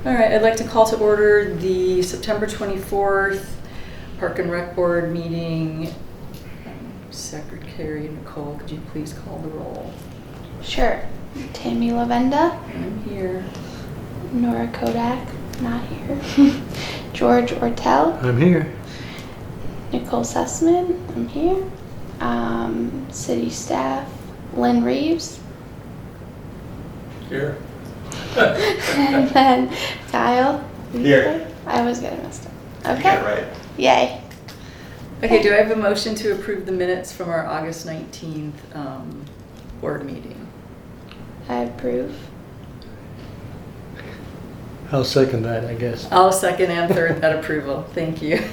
All right, I'd like to call to order the September 24th Park and Rec Board meeting. Secretary Nicole, could you please call the roll? Sure. Tammy Lavenda. I'm here. Nora Kodak, not here. George Ortel. I'm here. Nicole Sussman, I'm here. City staff, Lynn Reeves. Here. And then Kyle. Here. I always get it messed up. You Okay. got it right. Yay. Okay, do I have a motion to approve the minutes from our August 19th board meeting? I approve. I'll second that, I guess. I'll second and third that approval. Thank you.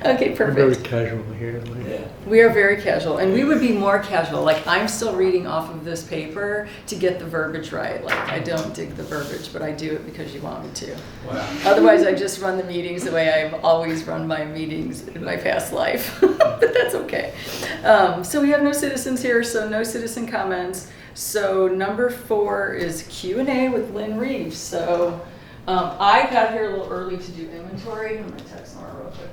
Okay, We're very perfect. casual here. Yeah. We are very casual, and we would be more casual. Like, I'm still reading off of this paper to get the verbiage right. Like, I don't dig the verbiage, but I do it because you want me to. Wow. Otherwise, I just run the meetings the way I've always run my meetings in my past life, but that's okay. So we have no citizens here, so no citizen comments. So number 4 is Q&A with Lynn Reeves. So I got here a little early to do inventory. I'm gonna text Nora real quick.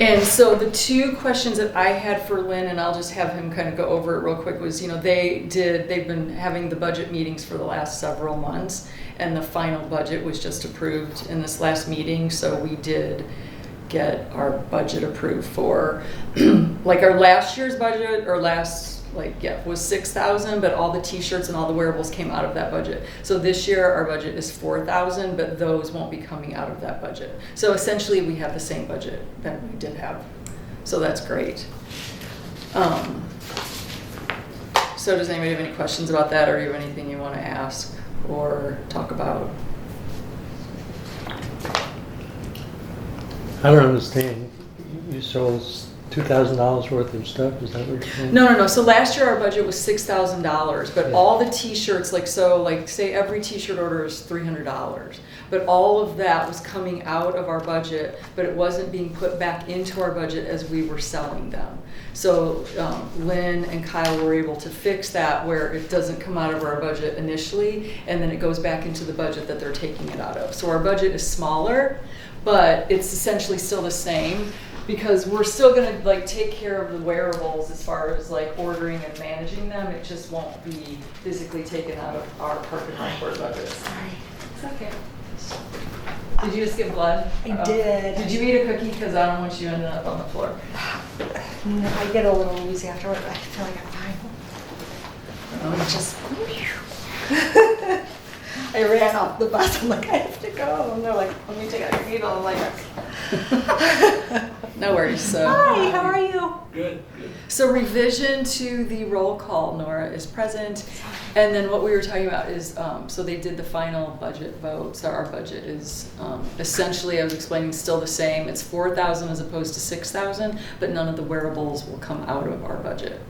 And so the 2 questions that I had for Lynn, and I'll just have him kind of go over it real quick, was, you know, they've been having the budget meetings for the last several months, and the final budget was just approved in this last meeting, so we did get our budget approved for, like, our last year's budget, or was 6,000, but all the t-shirts and all the wearables came out of that budget. So this year our budget is 4,000, but those won't be coming out of that budget. So essentially we have the same budget that we did have. So that's great. So does anybody have any questions about that, or do you have anything you want to ask or talk about? I don't understand. You sold $2,000 worth of stuff, is that what you're saying? No. So last year our budget was $6,000, but all the t-shirts, say every t-shirt order is $300, but all of that was coming out of our budget, but it wasn't being put back into our budget as we were selling them. So Lynn and Kyle were able to fix that, where it doesn't come out of our budget initially, and then it goes back into the budget that they're taking it out of. So our budget is smaller, but it's essentially still the same, because we're still gonna take care of the wearables as far as ordering and managing them. It just won't be physically taken out of our Park and Rec Board budget. Sorry. It's okay. Did you just give blood? I did. Did you eat a cookie? Because I don't want you ending up on the floor. No, I get a little woozy afterward, but I feel like I'm fine. Oh, Just. I ran off the bus. I'm like, I have to go. And they're like, let me take out your needle. I'm like, no worries. So. hi, how are you? Good. So revision to the roll call, Nora is present. And then what we were talking about is, so they did the final budget vote. So our budget is essentially, I was explaining, still the same. It's 4,000 as opposed to 6,000, but none of the wearables will come out of our budget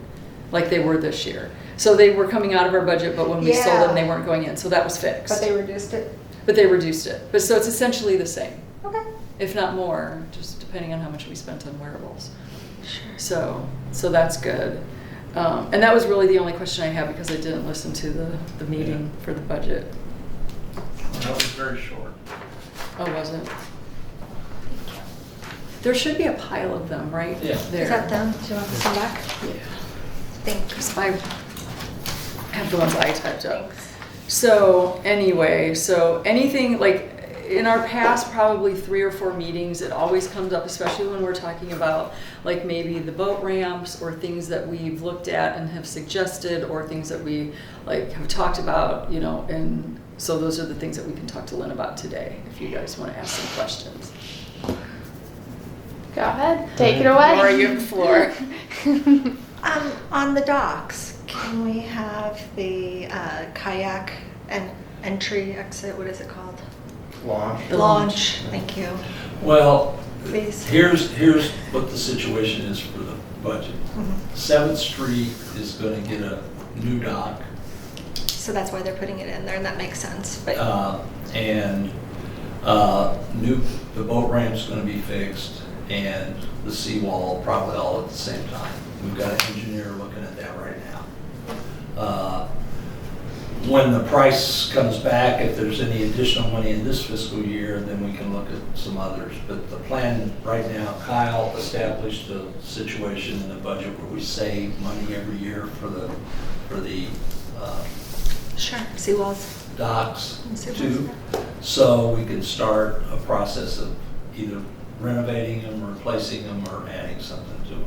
like they were this year. So they were coming out of our budget, but when we sold them, they weren't going in. So that was fixed. But they reduced it? But they reduced it. But so it's essentially the same, Okay. if not more, just depending on how much we spent on wearables. Sure. So that's good. And that was really the only question I had, because I didn't listen to the meeting for the budget. That was very short. Oh, was it? There should be a pile of them right Yeah. there. Is that them? Do you want to see back? Yeah. Thanks. I have the ones I typed up. So anyway, so anything in our past probably 3 or 4 meetings, it always comes up, especially when we're talking about maybe the boat ramps or things that we've looked at and have suggested, or things that we have talked about, and so those are the things that we can talk to Lynn about today, if you guys want to ask some questions. Go ahead. Take it away. Or you have the floor. On the docks, can we have the kayak and entry exit? What is it called? Launch. The Launch. Thank you. Well, Please. here's what the situation is for the budget. 7th Street is going to get a new dock, So that's why they're putting it in there, and that makes sense. But and the boat ramp's going to be fixed, and the seawall probably all at the same time. We've got an engineer looking at that right now. when the price comes back, if there's any additional money in this fiscal year, then we can look at some others. But the plan right now, Kyle established a situation in the budget where we save money every year for the Sure, seawalls. docks And seawalls, too. So we can start a process of either renovating them, replacing them, or adding something to them.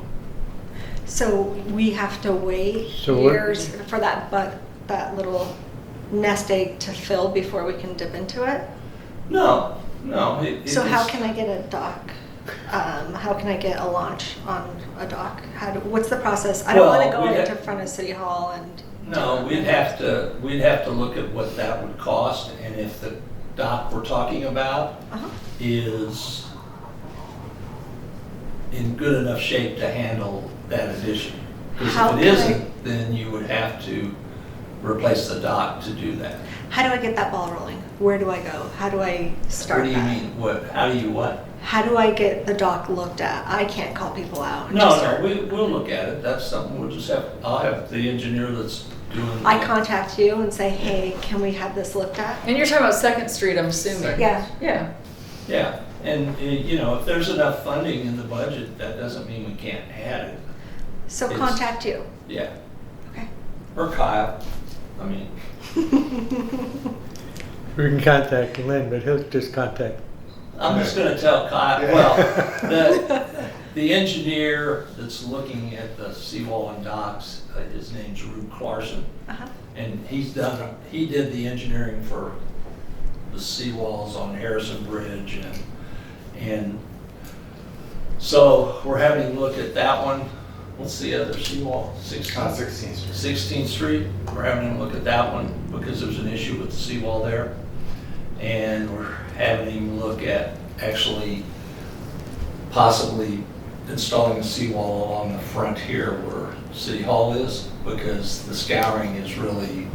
So we have to wait So what- years for that little nest egg to fill before we can dip into it? No. So how can I get a dock? How can I get a launch on a dock? What's the process? I don't want to Well, go we into have- front of City Hall and. No, we'd have to look at what that would cost, and if the dock we're talking about Uh-huh. is in good enough shape to handle that addition. Because How if it can I- isn't, then you would have to replace the dock to do that. How do I get that ball rolling? Where do I go? How do I start What do you that? mean, how do you what? How do I get the dock looked at? I can't call people out. and No, just no, start- we'll look at it, that's something we'll just I'll have the engineer that's doing. I contact you and say, hey, can we have this looked at? And you're talking about Second Street, I'm assuming? Yeah. Yeah. Yeah, and, if there's enough funding in the budget, that doesn't mean we can't add it. So It's- contact you. Yeah, Okay. or Kyle, I mean, We can contact Lynn, but he'll just contact. I'm just gonna tell Kyle, well, the engineer that's looking at the seawall and docks, his name's Rube Clarson, Uh-huh. and he did the engineering for the seawalls on Harrison Bridge, and so we're having him look at that one. What's the other seawall? 16th Street. 16th Street. We're having him look at that one because there's an issue with the seawall there. And we're having him look at actually possibly installing a seawall along the front here where City Hall is, because the scouring is really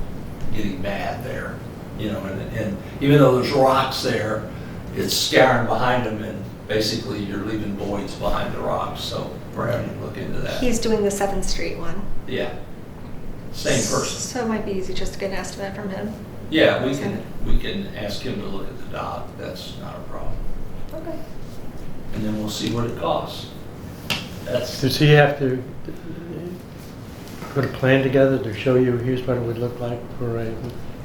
getting bad there. And even though there's rocks there, it's scouring behind them, and basically you're leaving voids behind the rocks. So we're having him look into that. He's doing the 7th Street one. Yeah. Same person. So it might be easy just to get an estimate from him. Yeah, we can ask him to look at the dock. That's not a problem. Okay. And then we'll see what it costs. Does he have to put a plan together to show you, here's what it would look like for a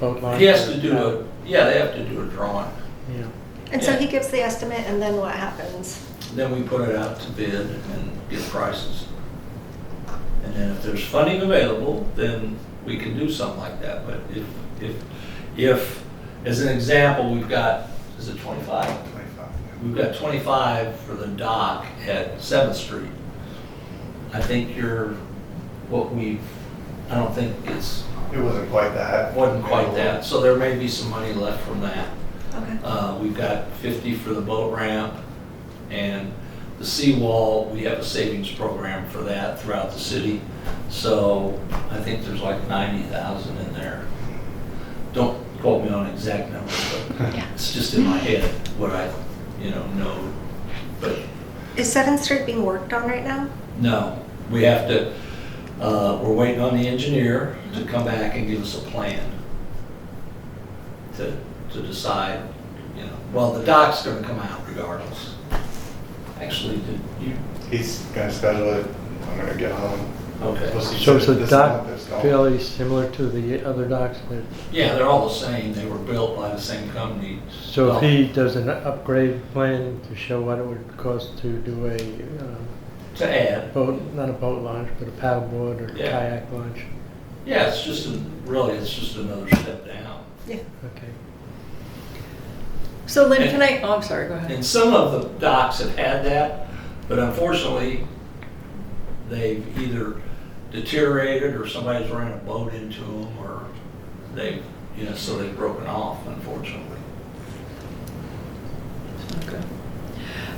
boat launch? He has to do they have to do a drawing. Yeah. And so Yeah. he gives the estimate, and then what happens? Then we put it out to bid and get prices. And then if there's funding available, then we can do something like that. But if as an example, we've got, is it 25? 25. We've got 25 for the dock at 7th Street. I think I don't think It wasn't quite that. wasn't quite that. So there may be some money left from that. Okay. We've got 50 for the boat ramp, and the seawall, we have a savings program for that throughout the city. So I think there's like 90,000 in there. Don't quote me on exact numbers, but Yeah. it's just in my head what I, know. But Is 7th Street being worked on right now? no, we have to, we're waiting on the engineer to come back and give us a plan to decide, well, the dock's gonna come out regardless. Actually, did you, He's gonna schedule it. I'm gonna get home. okay. We'll see So is the this dock month, it's going. fairly similar to the other docks? Yeah, they're all the same. They were built by the same company. So if he does an upgrade plan to show what it would cost to do a To add, boat, not a boat launch, but a paddleboard or Yeah. kayak launch? yeah, it's just another step down. Yeah. Okay. So Lynn, I'm sorry, go ahead. And some of the docks have had that, but unfortunately, they've either deteriorated or somebody's ran a boat into them, or they've, so they've broken off, unfortunately. Okay.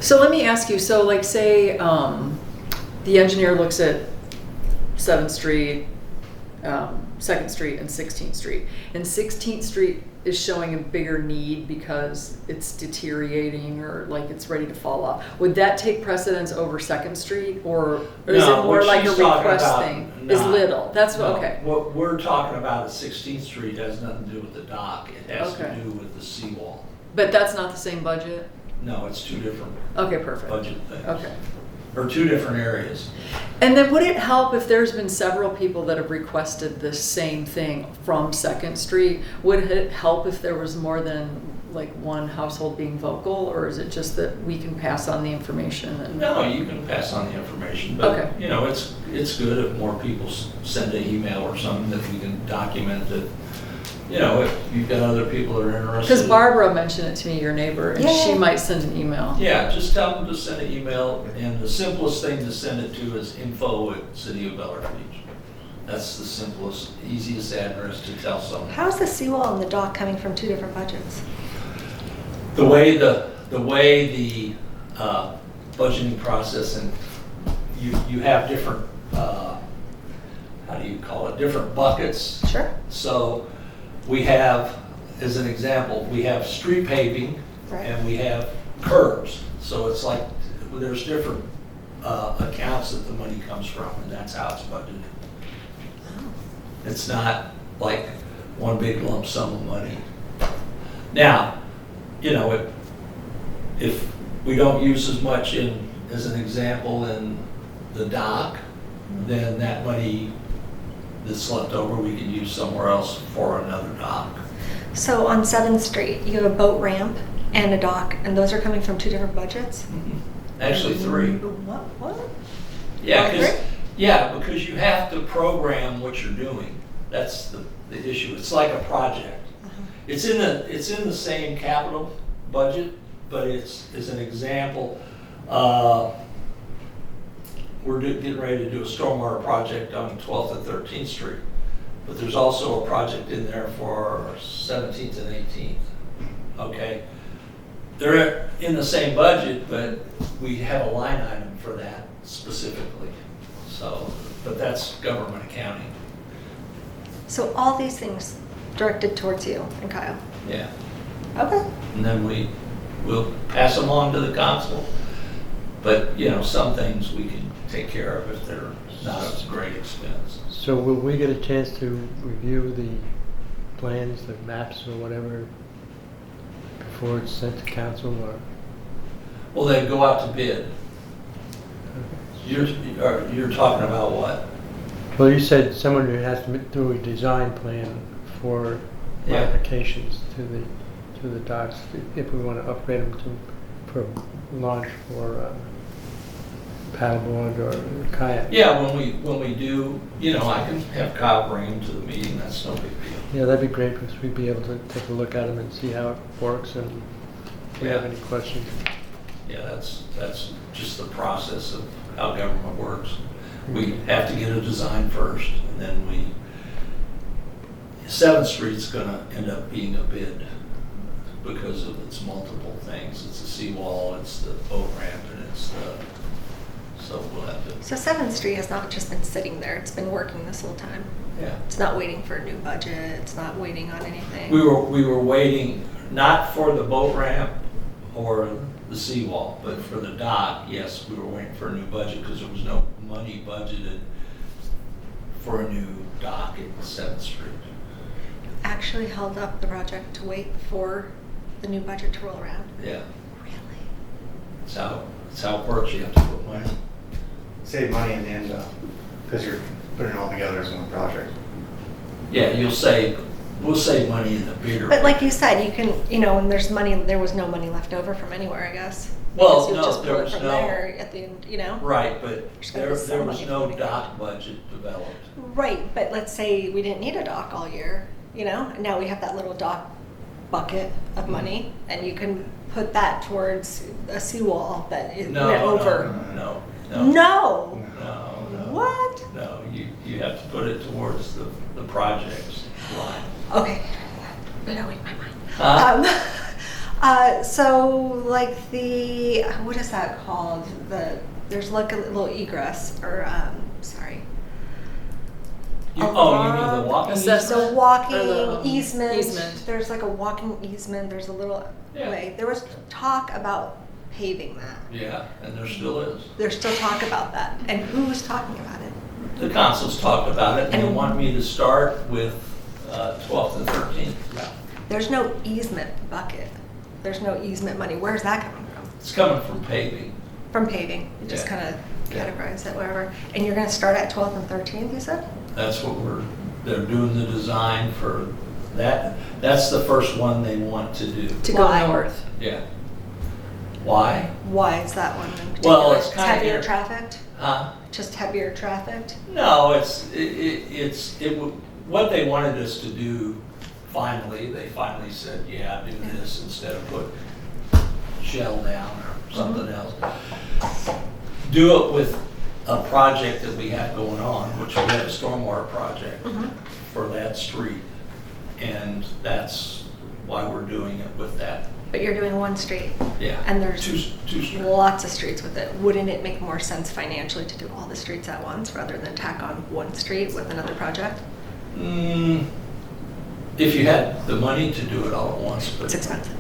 So let me ask you, so like say, the engineer looks at 7th Street, Second Street and 16th Street. And 16th Street is showing a bigger need because it's deteriorating or like it's ready to fall off. Would that take precedence over Second Street, or is No, it more what like a she's talking request about, thing? Is no. little, that's what, No, okay. What we're talking about at 16th Street has nothing to do with the dock. It has to Okay. do with the seawall. But that's not the same budget? No, it's two different Okay, perfect. budget things. Okay. Or two different areas. And then would it help if there's been several people that have requested this same thing from Second Street? Would it help if there was more than like one household being vocal, or is it just that we can pass on the information? And No, you can pass on the information, Okay. but, you know, it's good if more people send an email or something that we can document that, you know, if you've got other people that are interested. Because Barbara mentioned it to me, your neighbor, and she Yeah. might send an email. Yeah, just tell them to send an email, and the simplest thing to send it to is info@cityofbellarbeach. That's the simplest, easiest address to tell someone. How's the seawall and the dock coming from two different budgets? The way the budgeting process, and you have different, how do you call it, different buckets. Sure. So we have, as an example, we have street paving Right. and we have curbs. So it's like, there's different accounts that the money comes from, and that's how it's budgeted. It's not like one big lump sum of money. Now, you know, if we don't use as much as an example, in the dock, then that money that's left over, we can use somewhere else for another dock. So on 7th Street, you have a boat ramp and a dock, and those are coming from two different budgets? Actually, three. What? Yeah, All because, three? yeah, because you have to program what you're doing. That's the issue. It's like a project. It's in the same capital budget, but it's, as an example, we're getting ready to do a stormwater project on 12th and 13th Street. But there's also a project in there for 17th and 18th, okay? They're in the same budget, but we have a line item for that specifically. So, but that's government accounting, So all these things directed towards you and Kyle? yeah. Okay. And then we'll pass them on to the council. But, you know, some things we can take care of if they're not a great expense. So will we get a chance to review the plans, the maps or whatever, before it's sent to council, or? Well, they go out to bid. You're talking about what? Well, you said someone who has to do a design plan for Yeah. modifications to the docks, if we want to upgrade them for launch for paddleboard or kayak. Yeah, when we do, you know, I can have Kyle bring them to the meeting, that's no big deal. Yeah, that'd be great, because we'd be able to take a look at them and see how it works, and if we have Yeah. any questions. Yeah, that's just the process of how government works. We have to get a design first, and then 7th Street's gonna end up being a bid because of its multiple things. It's a seawall, it's the boat ramp, and so we'll have to, So 7th Street has not just been sitting there, it's been working this whole time. yeah. It's not waiting for a new budget, it's not waiting on anything. We were waiting, not for the boat ramp or the seawall, but for the dock, yes, we were waiting for a new budget because there was no money budgeted for a new dock at 7th Street. Actually held up the project to wait for the new budget to roll around. Yeah, Really? that's how it works, you have to put money. Save money in the end, because you're putting it all together as one project. Yeah, we'll save money in the bigger. But like you said, you can, you know, when there's money, there was no money left over from anywhere, I guess. Well, Because you no, just there pull it was from no- there at the end, you know? Right, but There's gotta there be some was money no floating around. dock budget developed. Right, but let's say we didn't need a dock all year, you know? And now we have that little dock bucket of money, and you can put that towards a seawall that is No, went no, over. No. No! No. What? No, you have to put it towards the project's line. Okay, blowing my mind. Huh? So like what is that called? There's like a little egress, or sorry. You mean the walking Assess- easement? So walking Or the easement, easement. there's like a walking easement, there's a little Yeah. way. There was talk about paving that. Yeah, and there still is. There's still talk about that. And who's talking about it? The council's talked about it, and they And- want me to start with 12th and 13th. There's no easement bucket. There's no easement money. Where's that coming from? It's coming from paving. From paving. You just Yeah. kind of Yeah. categorize it, whatever. And you're going to start at 12th and 13th, you said? That's what they're doing the design for that. That's the first one they want to do. To go Why? north. Yeah. Why? Why is that one in particular? Well, it's kinda heavier air- trafficked? Huh? Just heavier trafficked? No, what they wanted us to do finally, they finally said, yeah, do this instead of put shell down or something else. Do it with a project that we have going on, which we have a stormwater project for that street. And that's why we're doing it with that. But you're doing one street. Yeah. And there's two streets. lots of streets with it. Wouldn't it make more sense financially to do all the streets at once rather than tack on one street with another project? If you had the money to do it all at once, but It's expensive.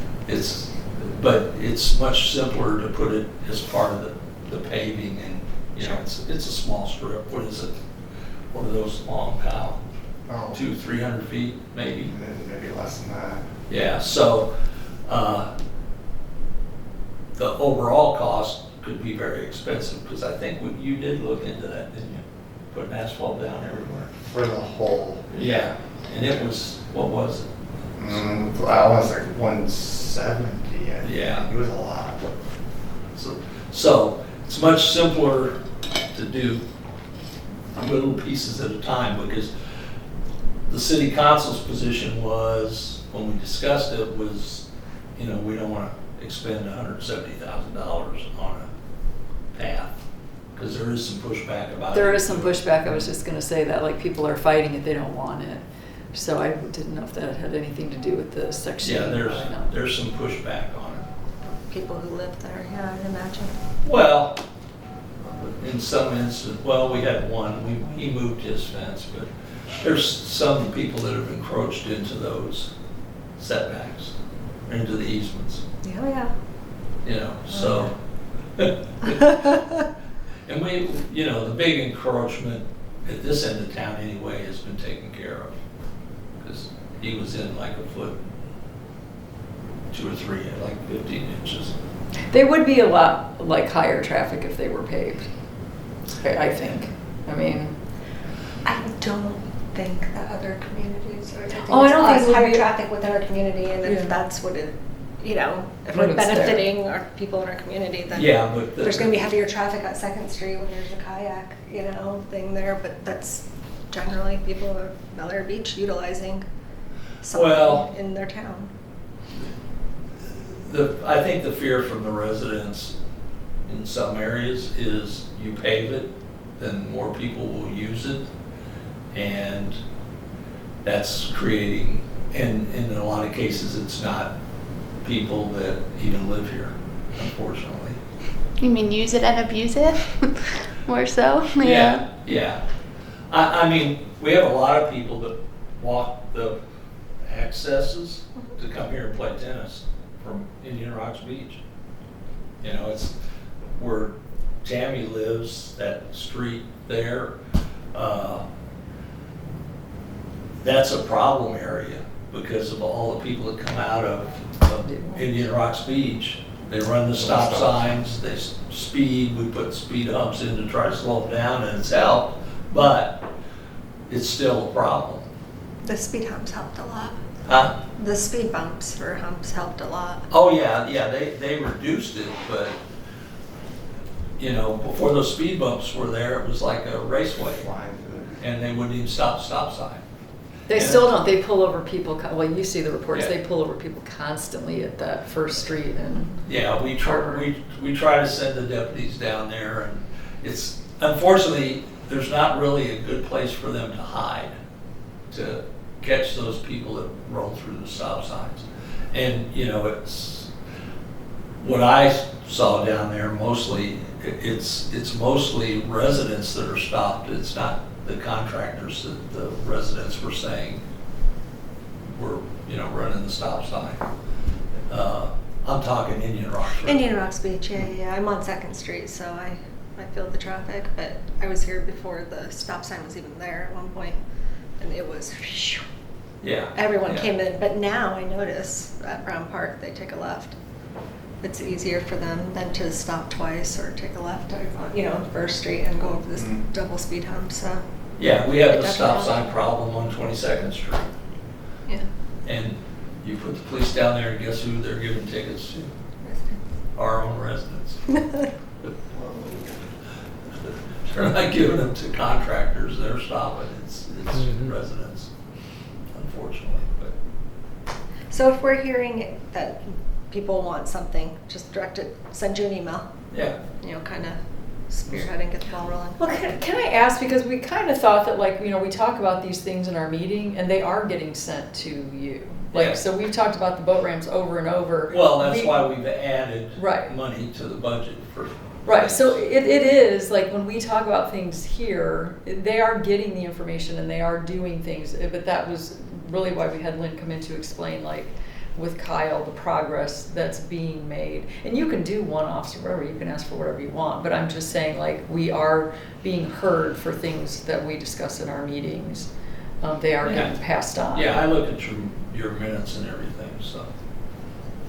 it's much simpler to put it as part of the paving, and, you know, Sure. it's a small strip. What is it? What are those long, Kyle? Oh, 200-300 feet, maybe? maybe less than that. Yeah, so, the overall cost could be very expensive, because I think you did look into that, didn't you? Putting asphalt down everywhere. For the whole, Yeah, and it was, what was it? I was like 170. Yeah. It was a lot. So it's much simpler to do little pieces at a time, because the city council's position was, when we discussed it, was, you know, we don't want to expend $170,000 on a path, because there is some pushback about it. There is some pushback. I was just gonna say that, like, people are fighting it, they don't want it. So I didn't know if that had anything to do with the section. Yeah, I know. there's some pushback on it. People who live there, yeah, I'd imagine. Well, in some instances, well, we had one, he moved his fence, but there's some people that have encroached into those setbacks, into the easements, Yeah, yeah. you know, so. And we, you know, the big encroachment at this end of town anyway has been taken care of, because he was in like a foot, 2 or 3, like 15 inches. They would be a lot, like, higher traffic if they were paved, I think. I mean, I don't think that other communities are. Oh, I don't think it would higher be- traffic within our community, and Yeah. if that's what it, you know, if When we're it's there. benefiting our people in our community, then Yeah, but. there's going to be heavier traffic at Second Street when there's a kayak, you know, thing there. But that's generally people at Bel Air Beach utilizing Well- something in their town. I think the fear from the residents in some areas is you pave it, then more people will use it. And that's creating, and in a lot of cases, it's not people that even live here, unfortunately. You mean use it and abuse it? More so? Yeah. I mean, we have a lot of people that walk the accesses to come here and play tennis from Indian Rocks Beach. You know, it's where Tammy lives, that street there. That's a problem area because of all the people that come out of Indian Rocks Beach. They run the stop signs, they speed, we put speed humps in to try to slow them down, and it's helped, but it's still a problem. The speed humps helped a lot. Huh? The speed bumps for humps helped a lot. Oh, yeah, they reduced it, but, you know, before those speed bumps were there, it was like a raceway, Flying through and they wouldn't even stop sign. they Yeah. still don't, they pull over people, well, you see the reports, Yeah. they pull over people constantly at that First Street and, Yeah, we try to send the deputies down there, and it's, unfortunately, there's not really a good place for them to hide, to catch those people that roll through the stop signs. And, you know, it's, what I saw down there mostly, it's mostly residents that are stopped. It's not the contractors that the residents were saying were, running the stop sign. I'm talking Indian Rocks Road. Indian Rocks Beach, yeah. I'm on 2nd Street, so I feel the traffic, but I was here before the stop sign was even there at one point, and it was, phew, Yeah. everyone yeah. came in. But now I notice at Brown Park, they take a left. It's easier for them than to stop twice or take a left on, First Street and go over this Mhm. double speed hump, so, Yeah, we have It a stop definitely- sign problem on 22nd Street. yeah. And you put the police down there, and guess who they're giving tickets to? Our own residents. They're not giving them to contractors, they're stopping, it's Mhm. residents, unfortunately, but. So if we're hearing that people want something, just direct it, send you an email, Yeah, kind of spearhead and get the ball rolling. Well, can I ask, because we kind of thought that we talk about these things in our meeting and they are getting sent to you. Yeah. So we've talked about the boat ramps over and over. well, that's We- why we've added Right. money to the budget for. Right, so it is, when we talk about things here, they are getting the information and they are doing things, but that was really why we had Lynn come in to explain, with Kyle, the progress that's being made. And you can do one-offs or whatever, you can ask for whatever you want, but I'm just saying, we are being heard for things that we discuss in our meetings. They are getting Yeah. passed on. Yeah, I look at your minutes and everything, so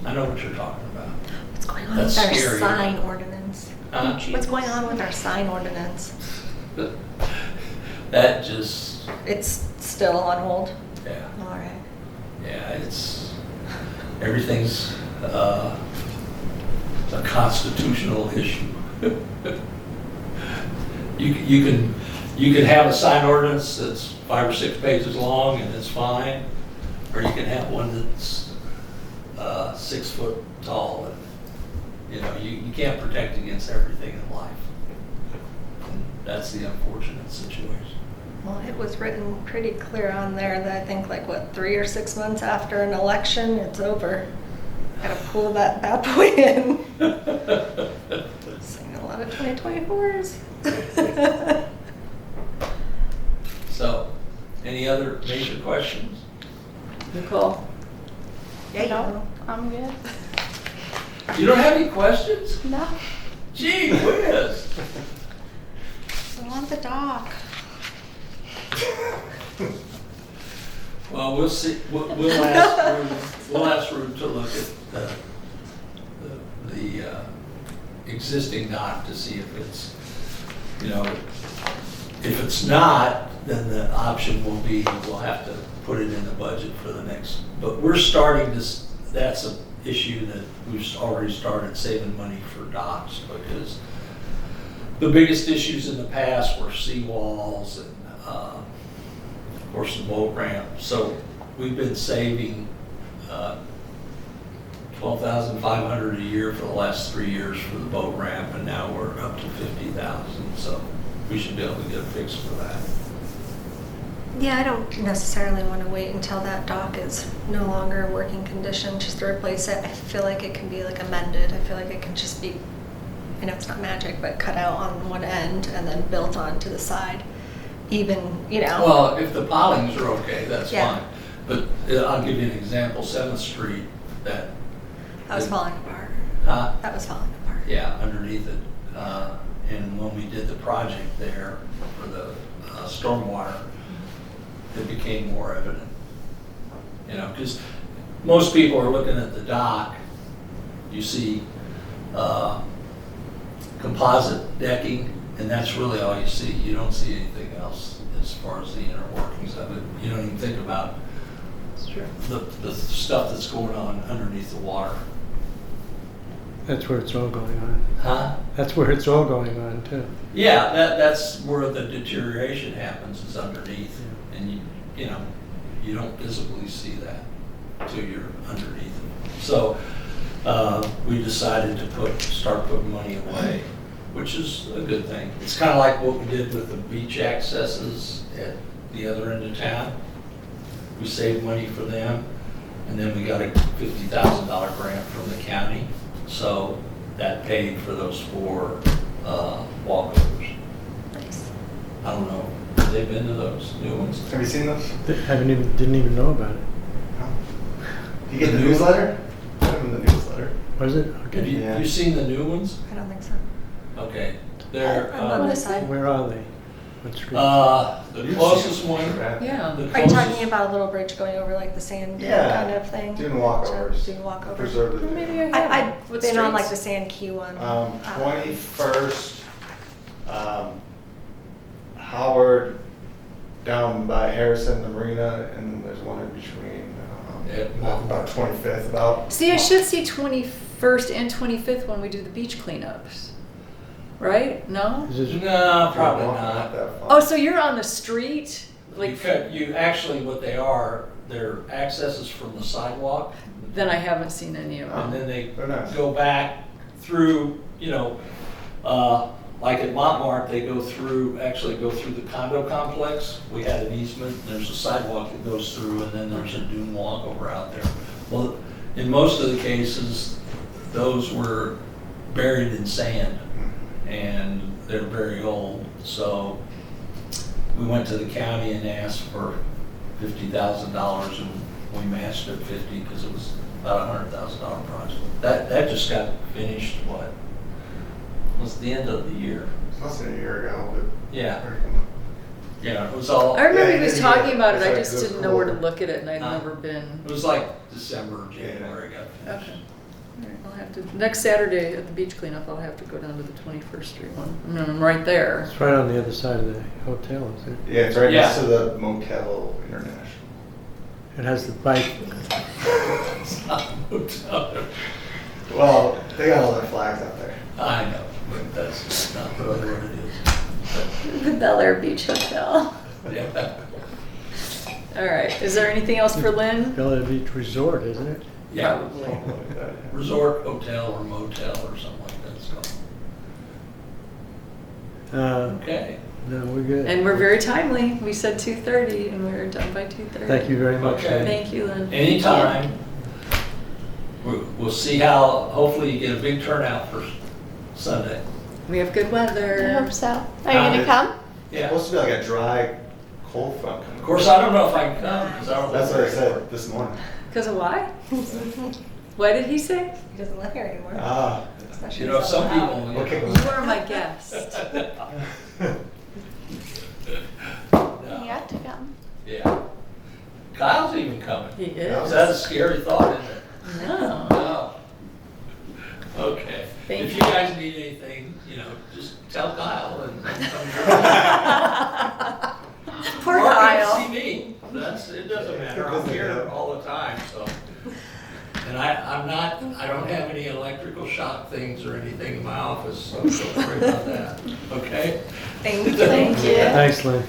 I know what you're talking about. What's going on That's with our scary. sign ordinance? Huh? What's going on with our sign ordinance? That just, It's still on hold? yeah, All right. yeah, everything's a constitutional issue. You can have a sign ordinance that's 5 or 6 pages long and it's fine, or you can have one that's 6 foot tall and, you can't protect against everything in life. And that's the unfortunate situation. Well, it was written pretty clear on there that I think 3 or 6 months after an election, it's over. Gotta pull that bad boy in. Seeing a lot of 2024s. So, any other major questions? Nicole? Yeah, you No, know. I'm good. You don't have any questions? No. Gee whiz. So on the dock. Well, we'll see, we'll ask Ruth to look at the existing dock to see if it's, if it's not, then the option will be, we'll have to put it in the budget for the next, but we're starting to, that's an issue that we've already started saving money for docks, because the biggest issues in the past were seawalls and, of course, the boat ramp. So we've been saving $12,500 a year for the last 3 years for the boat ramp, and now we're up to $50,000. So we should be able to get a fix for that. Yeah, I don't necessarily want to wait until that dock is no longer in working condition just to replace it. I feel like it can be amended. I feel like it can just be, I know it's not magic, but cut out on one end and then built onto the side. Even, Well, if the pilings are okay, that's Yeah. fine. But I'll give you an example. 7th Street, that was falling apart. Huh? That was falling apart. Yeah, underneath it. And when we did the project there for the stormwater, it became more evident. Because most people are looking at the dock, you see composite decking, and that's really all you see. You don't see anything else as far as the inner workings of it. You don't even think about the stuff that's going on underneath the water. That's where it's all going on. Huh? That's where it's all going on too. Yeah, that's where the deterioration happens, is underneath. And you don't visibly see that till you're underneath it. So we decided to start putting money away, which is a good thing. It's kind of like what we did with the beach accesses at the other end of town. We saved money for them, and then we got a $50,000 grant from the county. So that paid for those 4 walkovers. Nice. I don't know Have they been to those new ones? Have you seen those? Didn't even know about it. No. You get the newsletter? Put them in the newsletter. Was it? Have Okay. you, Yeah. you seen the new ones? I don't think so. Okay, they're, I'm on this side. Where are they? What street? the closest one, Yeah. the Are you talking closest, about a little bridge going over like the sand dune Yeah. kind of thing? Doing walkovers. Doing walkovers. Preserve the. Maybe I have. I've What been on like streets? the Sand Key one. 21st, Howard, down by Harrison, the marina, and there's one in between, about 25th, about. See, I should see 21st and 25th when we do the beach cleanups, right? No? Is this- no, probably Not not. that far. Oh, so you're on the street? Like, You actually, what they are, they're accesses from the sidewalk, then I haven't seen any of and them. then they They're nice. go back through, like at Montmartre, they actually go through the condo complex. We had an easement, there's a sidewalk that goes through, and then there's a dune walkover out there. Well, in most of the cases, those were buried in sand, and they're very old, so we went to the county and asked for $50,000, and we matched at 50 because it was about $100,000 project. That just got finished, what? It was the end of the year. Less than a year ago, but. Yeah, it was all, I remember Yeah, he was yeah, talking about it, it's I like just this didn't know where to cool. look at it, and I'd Huh? never been. it was like December, January got Okay. finished. All right, I'll have to, next Saturday at the beach cleanup, I'll have to go down to the 21st Street one. I mean, I'm right there. It's right on the other side of the hotel, is it? Yeah, it's right next Yeah. to the Motel International. It has the bike. It's not a motel. Well, they got all their flags out there. I know, but that's not really what it is. The Bel Air Beach Hotel. But, yeah. All right, is there anything else for Lynn? Bel Air Beach Resort, isn't it? Yeah, Probably. Something like that, yeah. resort, hotel, or motel, or something like that, so, okay. No, we're good. And we're very timely. We said 2:30 and we were done by 2:30. Thank you very much. Okay. Lynn. Thank you, Lynn. Anytime. We'll see how, hopefully you get a big turnout for Sunday. We have good I weather. hope so. Are you gonna come? It's Yeah. supposed to be like a dry, cold front coming. Of course, I don't know if I can come, because I don't. That's what I live very said this morning. Because of why? What did he say? He doesn't live here anymore. Ah. Especially You know, if some someone out. people. Okay. You are my guest. You have to come. Yeah. Kyle's even coming. He Yeah. is. Is that a scary thought, isn't it? No. No. Okay. Thank If you. you guys need anything, just tell Kyle and Poor Or Kyle. see me. It doesn't matter. I'm here all the time, so. And I don't have any electrical shock things or anything in my office, so don't worry about that. Okay? Thank you. Thank you. Thanks, Lynn.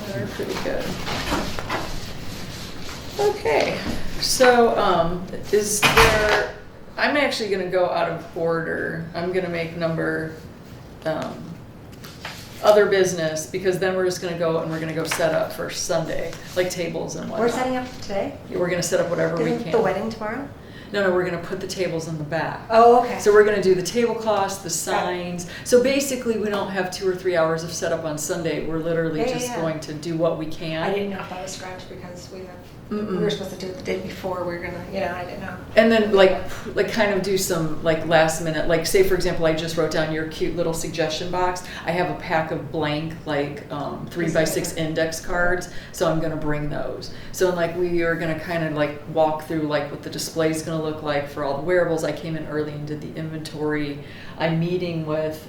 They're pretty good. Okay, so, is there, I'm actually gonna go out of order. I'm gonna make number, other business, because then we're just gonna go and we're gonna go set up for Sunday, like tables and whatnot. We're setting up today? We're gonna set up whatever we Isn't can. the wedding tomorrow? No, we're gonna put the tables in the back. Oh, okay. So we're gonna do the tablecloths, the signs. So basically, we don't have 2 or 3 hours of setup on Sunday. We're literally Yeah, yeah, just yeah. going to do what we can. I didn't know if that was scratched because we Mm-mm. were supposed to do it the day before. We were gonna, I didn't know. And then like kind of do some like last minute, like say for example, I just wrote down your cute little suggestion box. I have a pack of blank like 3x6 index cards, so I'm gonna bring those. So like we are gonna kind of like walk through like what the display is gonna look like for all the wearables. I came in early and did the inventory. I'm meeting with,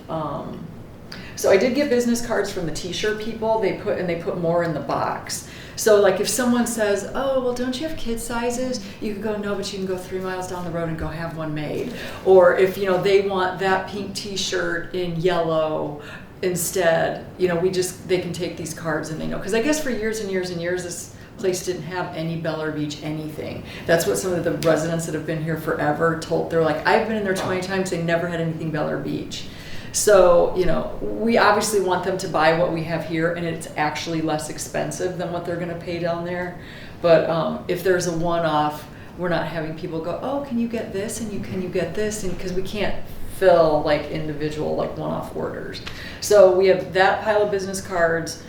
so I did get business cards from the t-shirt people. They put more in the box. So like if someone says, oh, well, don't you have kid sizes? You could go, no, but you can go 3 miles down the road and go have one made. Or if, they want that pink t-shirt in yellow instead, they can take these cards and they know. Because I guess for years and years and years, this place didn't have any Bel Air Beach anything. That's what some of the residents that have been here forever told. They're like, I've been in there 20 times, they never had anything Bel Air Beach. So, we obviously want them to buy what we have here, and it's actually less expensive than what they're going to pay down there. But if there's a one-off, we're not having people go, oh, can you get this, and can you get this, and because we can't fill like individual, like one-off orders. So we have that pile of business cards.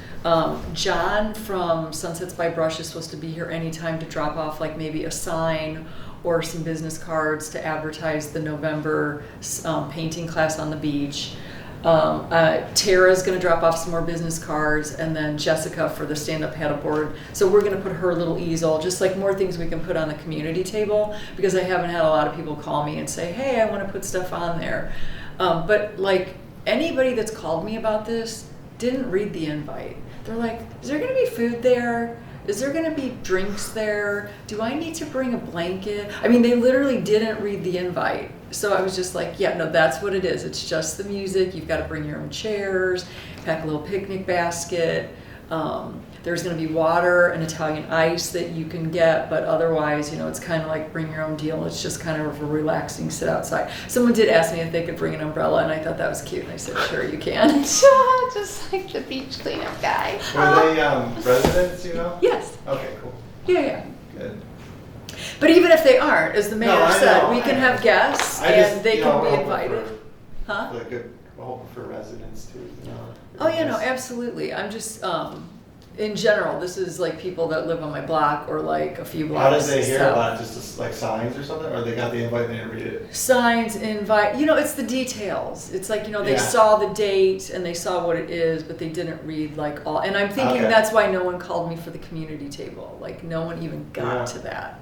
John from Sunsets by Brush is supposed to be here anytime to drop off like maybe a sign or some business cards to advertise the November painting class on the beach. Tara's going to drop off some more business cards, and then Jessica for the stand-up paddleboard. So we're going to put her little easel, just like more things we can put on the community table, because I haven't had a lot of people call me and say, hey, I want to put stuff on there. But like anybody that's called me about this didn't read the invite. They're like, is there going to be food there? Is there going to be drinks there? Do I need to bring a blanket? I mean, they literally didn't read the invite. So I was just like, yeah, no, that's what it is. It's just the music. You've got to bring your own chairs, pack a little picnic basket. There's going to be water and Italian ice that you can get, but otherwise, you know, it's kind of like bring your own deal. It's just kind of a relaxing sit outside. Someone did ask me if they could bring an umbrella, and I thought that was cute, and I said, sure, you can. Just like the beach cleanup guy. Were they residents, you know? Yes. Okay, cool. Yeah. Good. But even if they aren't, as the mayor No, I said, know, we I can know. have guests I and just, they you can know, be hoping invited. for, Huh? like hoping for residents too, you know? Oh yeah, no, absolutely. I'm just, in general, this is like people that live on my block or like a few blocks. How did they hear south. about it? Just like signs or something? Or they got the invite and they didn't read it? Signs, invite, you know, it's the details. It's like, you know, they Yeah. saw the date and they saw what it is, but they didn't read like all, and I'm thinking Okay. that's why no one called me for the community table. Like no one even got Yeah. to that.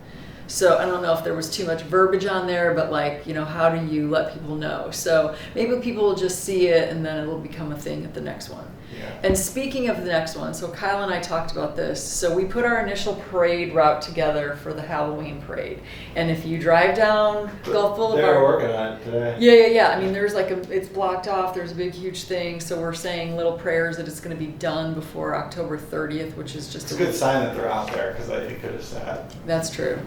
So I don't know if there was too much verbiage on there, but like, you know, how do you let people know? So maybe people will just see it and then it'll become a thing at the next one. Yeah. And speaking of the next one, so Kyle and I talked about this. So we put our initial parade route together for the Halloween parade. And if you drive down Gulf Boulevard. They were working on it today. Yeah. I mean, there's like it's blocked off. There's a big, huge thing. So we're saying little prayers that it's going to be done before October 30th, which is just It's a good sign that they're out there because it could have sat. That's true.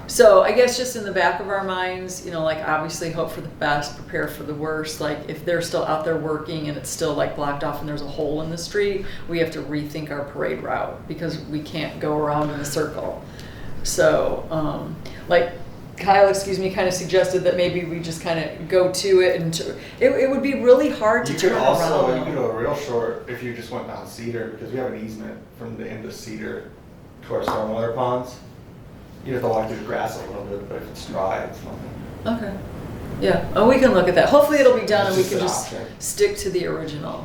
So I guess just in the back of our minds, you know, like obviously hope for the best, prepare for the worst. Like if they're still out there working and it's still like blocked off and there's a hole in the street, we have to rethink our parade route because we can't go around in a circle. So, like Kyle, kind of suggested that maybe we just kind of go to it and it would be really hard to You turn could also, around. you could go real short if you just went down Cedar because we have an easement from the end of Cedar to our stormwater ponds. You have to walk through the grass a little bit, but if it's dry, it's nothing. Okay. Yeah. Oh, we can look at that. Hopefully it'll be done and we It's can just just an option. stick to the original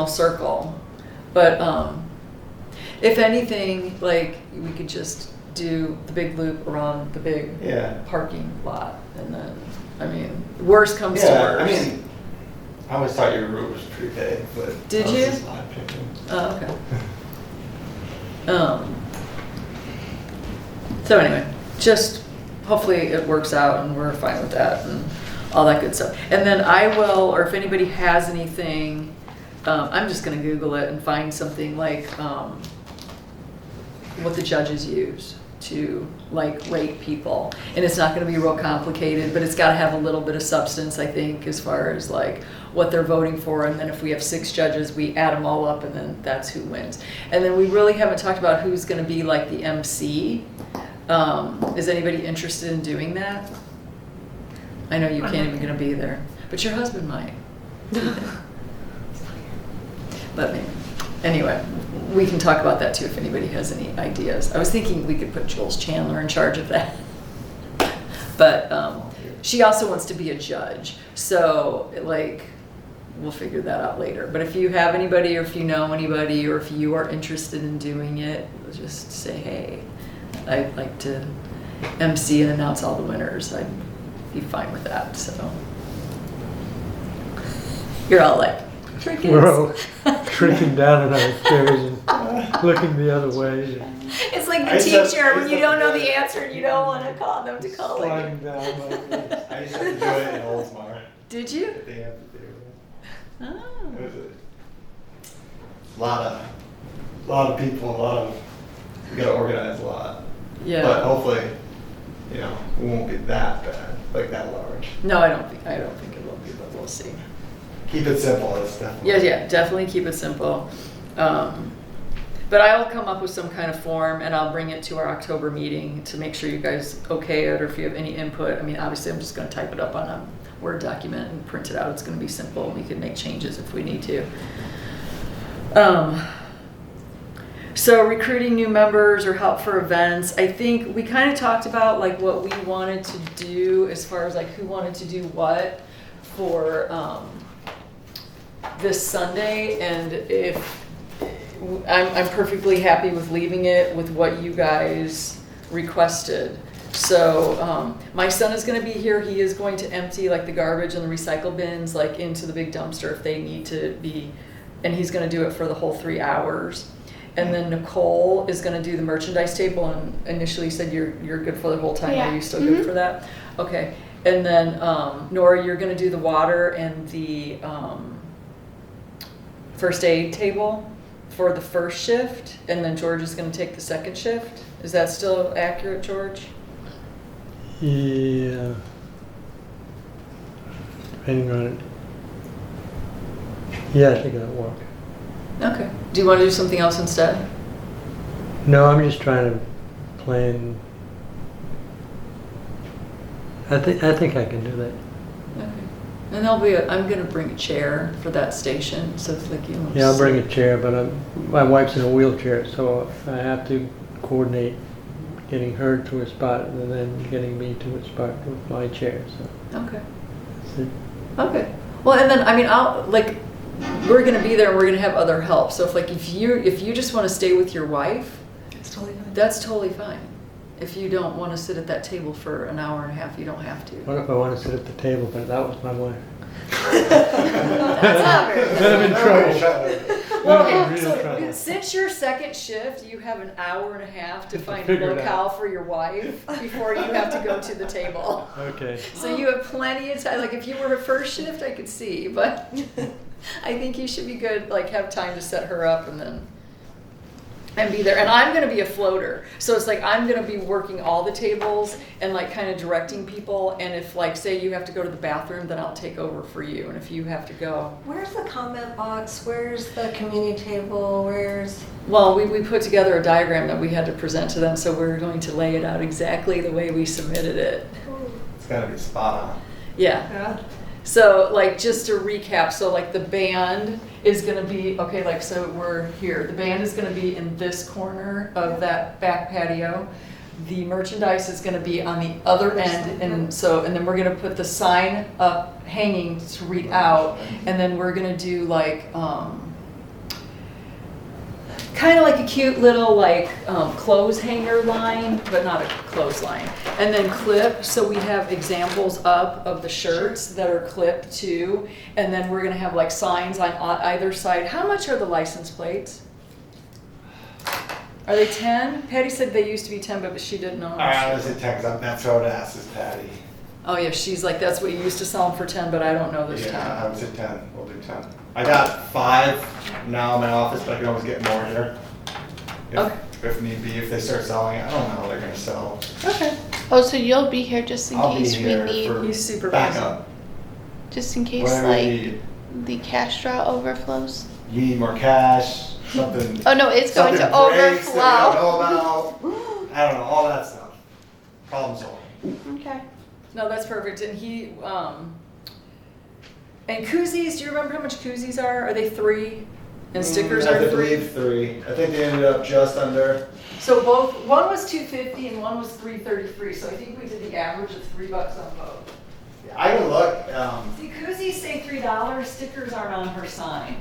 circle. But if anything, like we could just do the big loop around the big Yeah. parking lot, and then I mean, worst comes to Yeah, I worst. mean, I always thought your route was pretty big, but. Did that was you? just my opinion. Oh, okay. So anyway, just hopefully it works out and we're fine with that and all that good stuff. And then I will, or if anybody has anything, I'm just gonna Google it and find something like what the judges use to like rate people. And it's not gonna be real complicated, but it's gotta have a little bit of substance, I think, as far as like what they're voting for. And then if we have 6 judges, we add them all up and then that's who wins. And then we really haven't talked about who's gonna be like the MC. Is anybody interested in doing that? I know you can't even gonna be there, but your husband might. But maybe. Anyway, we can talk about that too if anybody has any ideas. I was thinking we could put Jules Chandler in charge of that. But she also wants to be a judge, so like we'll figure that out later. But if you have anybody, or if you know anybody, or if you are interested in doing it, just say, hey, I'd like to MC and announce all the winners. I'd be fine with that. So you're all like, crickets. We're all shrinking down in our chairs and looking the other way. It's like the I said- teacher when I you said- don't know the answer and you don't want to call them to call Sliding it. down like this. I used to do it in Oldsmar. Did you? At the amphitheater. It Oh. was a lot of people, we gotta organize a lot. But Yeah. hopefully, you know, we won't be that bad, like that large. No, I don't think it will be, but we'll see. Keep it simple, it's definitely. Yeah, definitely keep it simple. But I'll come up with some kind of form and I'll bring it to our October meeting to make sure you guys okay it, or if you have any input. I mean, obviously, I'm just gonna type it up on a Word document and print it out. It's gonna be simple. We can make changes if we need to. So recruiting new members or help for events, I think we kind of talked about like what we wanted to do as far as like who wanted to do what for this Sunday, and if I'm perfectly happy with leaving it with what you guys requested. So my son is going to be here. He is going to empty like the garbage and the recycle bins like into the big dumpster if they need to be, and he's going to do it for the whole 3 hours. And then Nicole is going to do the merchandise table, and initially said you're good for the whole time. Yeah. Are you still good for that? Okay. And then Nora, you're going to do the water and the first aid table for the first shift, and then George is going to take the second shift. Is that still accurate, George? Yeah. Depending on it. Yeah, I think that'll work. Okay. Do you want to do something else instead? No, I'm just trying to plan. I think I can do that. Okay. And there'll be I'm going to bring a chair for that station, so it's like you know. Yeah, I'll bring a chair, but my wife's in a wheelchair, so I have to coordinate getting her to a spot and then getting me to a spot with my chair. So Okay. that's it. Okay. Well, and then I mean, we're going to be there and we're going to have other help. So if you just want to stay with your wife, It's totally fine. that's totally fine. If you don't want to sit at that table for an hour and a half, you don't have to. What if I want to sit at the table, but that was my wife? That's not very good. Then I'm in trouble. Well, Then I'm in okay, real so trouble. since your second shift, you have an hour and a half to find a figure it locale for your wife before you have to go to the table. Okay. So you have plenty of time. Like if you were a first shift, I could see, but I think you should be good. Like have time to set her up and be there. And I'm going to be a floater, so it's like I'm going to be working all the tables and like kind of directing people. And if like say you have to go to the bathroom, then I'll take over for you. And if you have to go, Where's the comment box? Where's the community table? Where's... well, we put together a diagram that we had to present to them, so we're going to lay it out exactly the way we submitted it. It's gotta be spot on. Yeah. Yeah. So like just to recap, so like the band is gonna be, okay, like so we're here. The band is gonna be in this corner of that back patio. The merchandise is gonna be on the other end, and then we're gonna put the sign up hanging to read out, and then we're gonna do like kind of like a cute little like clothes hanger line, but not a clothesline. And then clip, so we have examples up of the shirts that are clipped too. And then we're gonna have like signs on either side. How much are the license plates? Are they 10? Patty said they used to be 10, but she didn't know. I was at 10 'cause that's what I asked is Patty. Oh yeah, she's like, that's what you used to sell them for 10, but I don't know this Yeah, I time. was at 10. We'll do 10. I got 5 now in my office, but I can always get more here. Okay. If need be, if they start selling, I don't know how they're gonna sell. Okay. Oh, so you'll be here just in I'll be case we here need, for He's supervising. backup. just in case Whatever like you need. the cash draw overflows. You need more cash, something. Oh no, it's going to something breaks that you overflow. don't know about. I don't know, all that stuff. Problem solving. Okay. No, that's perfect. And and koozies, do you remember how much koozies are? Are they 3? And stickers I are 3? believe 3. I think they ended up just under. So one was $2.50 and one was $3.33. So I think we did the average of $3 on both. I can look. See, koozies say $3. Stickers aren't on her sign.